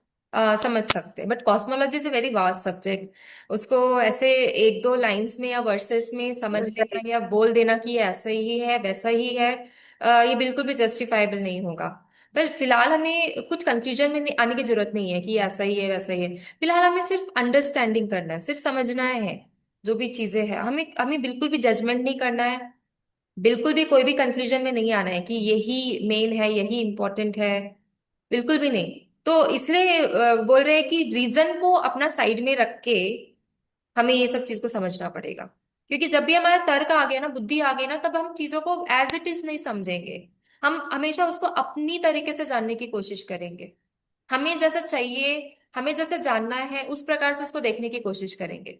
समझ सकते हैं, but cosmology is a very vast subject. उसको ऐसे एक दो लाइंस में या वर्सेस में समझ लेना या बोल देना कि ये ऐसा ही है, वैसा ही है, ये बिल्कुल भी जस्टिफाइबल नहीं होगा। पर फिलहाल हमें कुछ कंक्लूजन में आने की जरूरत नहीं है कि ये ऐसा ही है, वैसा ही है। फिलहाल हमें सिर्फ अंडरस्टैंडिंग करना है, सिर्फ समझना है। जो भी चीजें हैं, हमें हमें बिल्कुल भी जजमेंट नहीं करना है, बिल्कुल भी कोई भी कंक्लूजन में नहीं आना है कि यही मेन है, यही इंपॉर्टेंट है, बिल्कुल भी नहीं। तो इसलिए बोल रहे हैं कि रीजन को अपना साइड में रख के हमें ये सब चीज को समझना पड़ेगा। क्योंकि जब भी हमारा तर्क आ गया ना, बुद्धि आ गई ना, तब हम चीजों को एज इट इज नहीं समझेंगे। हम हमेशा उसको अपनी तरीके से जानने की कोशिश करेंगे। हमें जैसा चाहिए, हमें जैसे जानना है, उस प्रकार से उसको देखने की कोशिश करेंगे।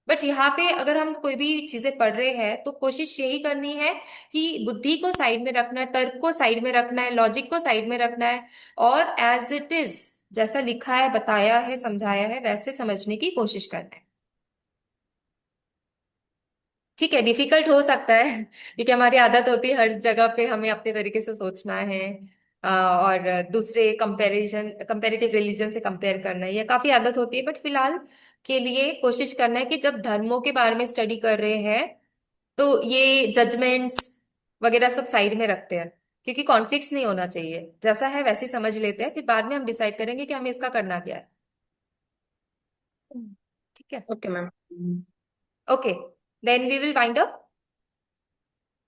बट यहाँ पे अगर हम कोई भी चीजें पढ़ रहे हैं तो कोशिश यही करनी है कि बुद्धि को साइड में रखना है, तर्क को साइड में रखना है, लॉजिक को साइड में रखना है, और एज इट इज, जैसा लिखा है, बताया है, समझाया है, वैसे समझने की कोशिश करना है। ठीक है, डिफिकल्ट हो सकता है क्योंकि हमारी आदत होती है हर जगह पे हमें अपने तरीके से सोचना है, और दूसरे कंपेरेटिव रिलीजन से कंपेयर करना है, ये काफी आदत होती है। बट फिलहाल के लिए कोशिश करना है कि जब धर्मों के बारे में स्टडी कर रहे हैं तो ये जजमेंट्स वगैरह सब साइड में रखते हैं, क्योंकि कॉन्फ्लिक्ट्स नहीं होना चाहिए। जैसा है वैसे ही समझ लेते हैं, फिर बाद में हम डिसाइड करेंगे कि हमें इसका करना क्या है। ठीक है। Okay ma'am. Okay, then we will wind up.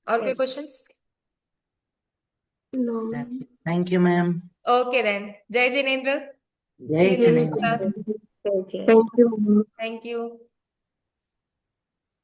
और कोई Yes. Questions? No. That's it. Thank you, ma'am. Okay then, जय जिनेंद्र। See Jai you in next Chinese. Class. चलिए। Thank you. Thank you.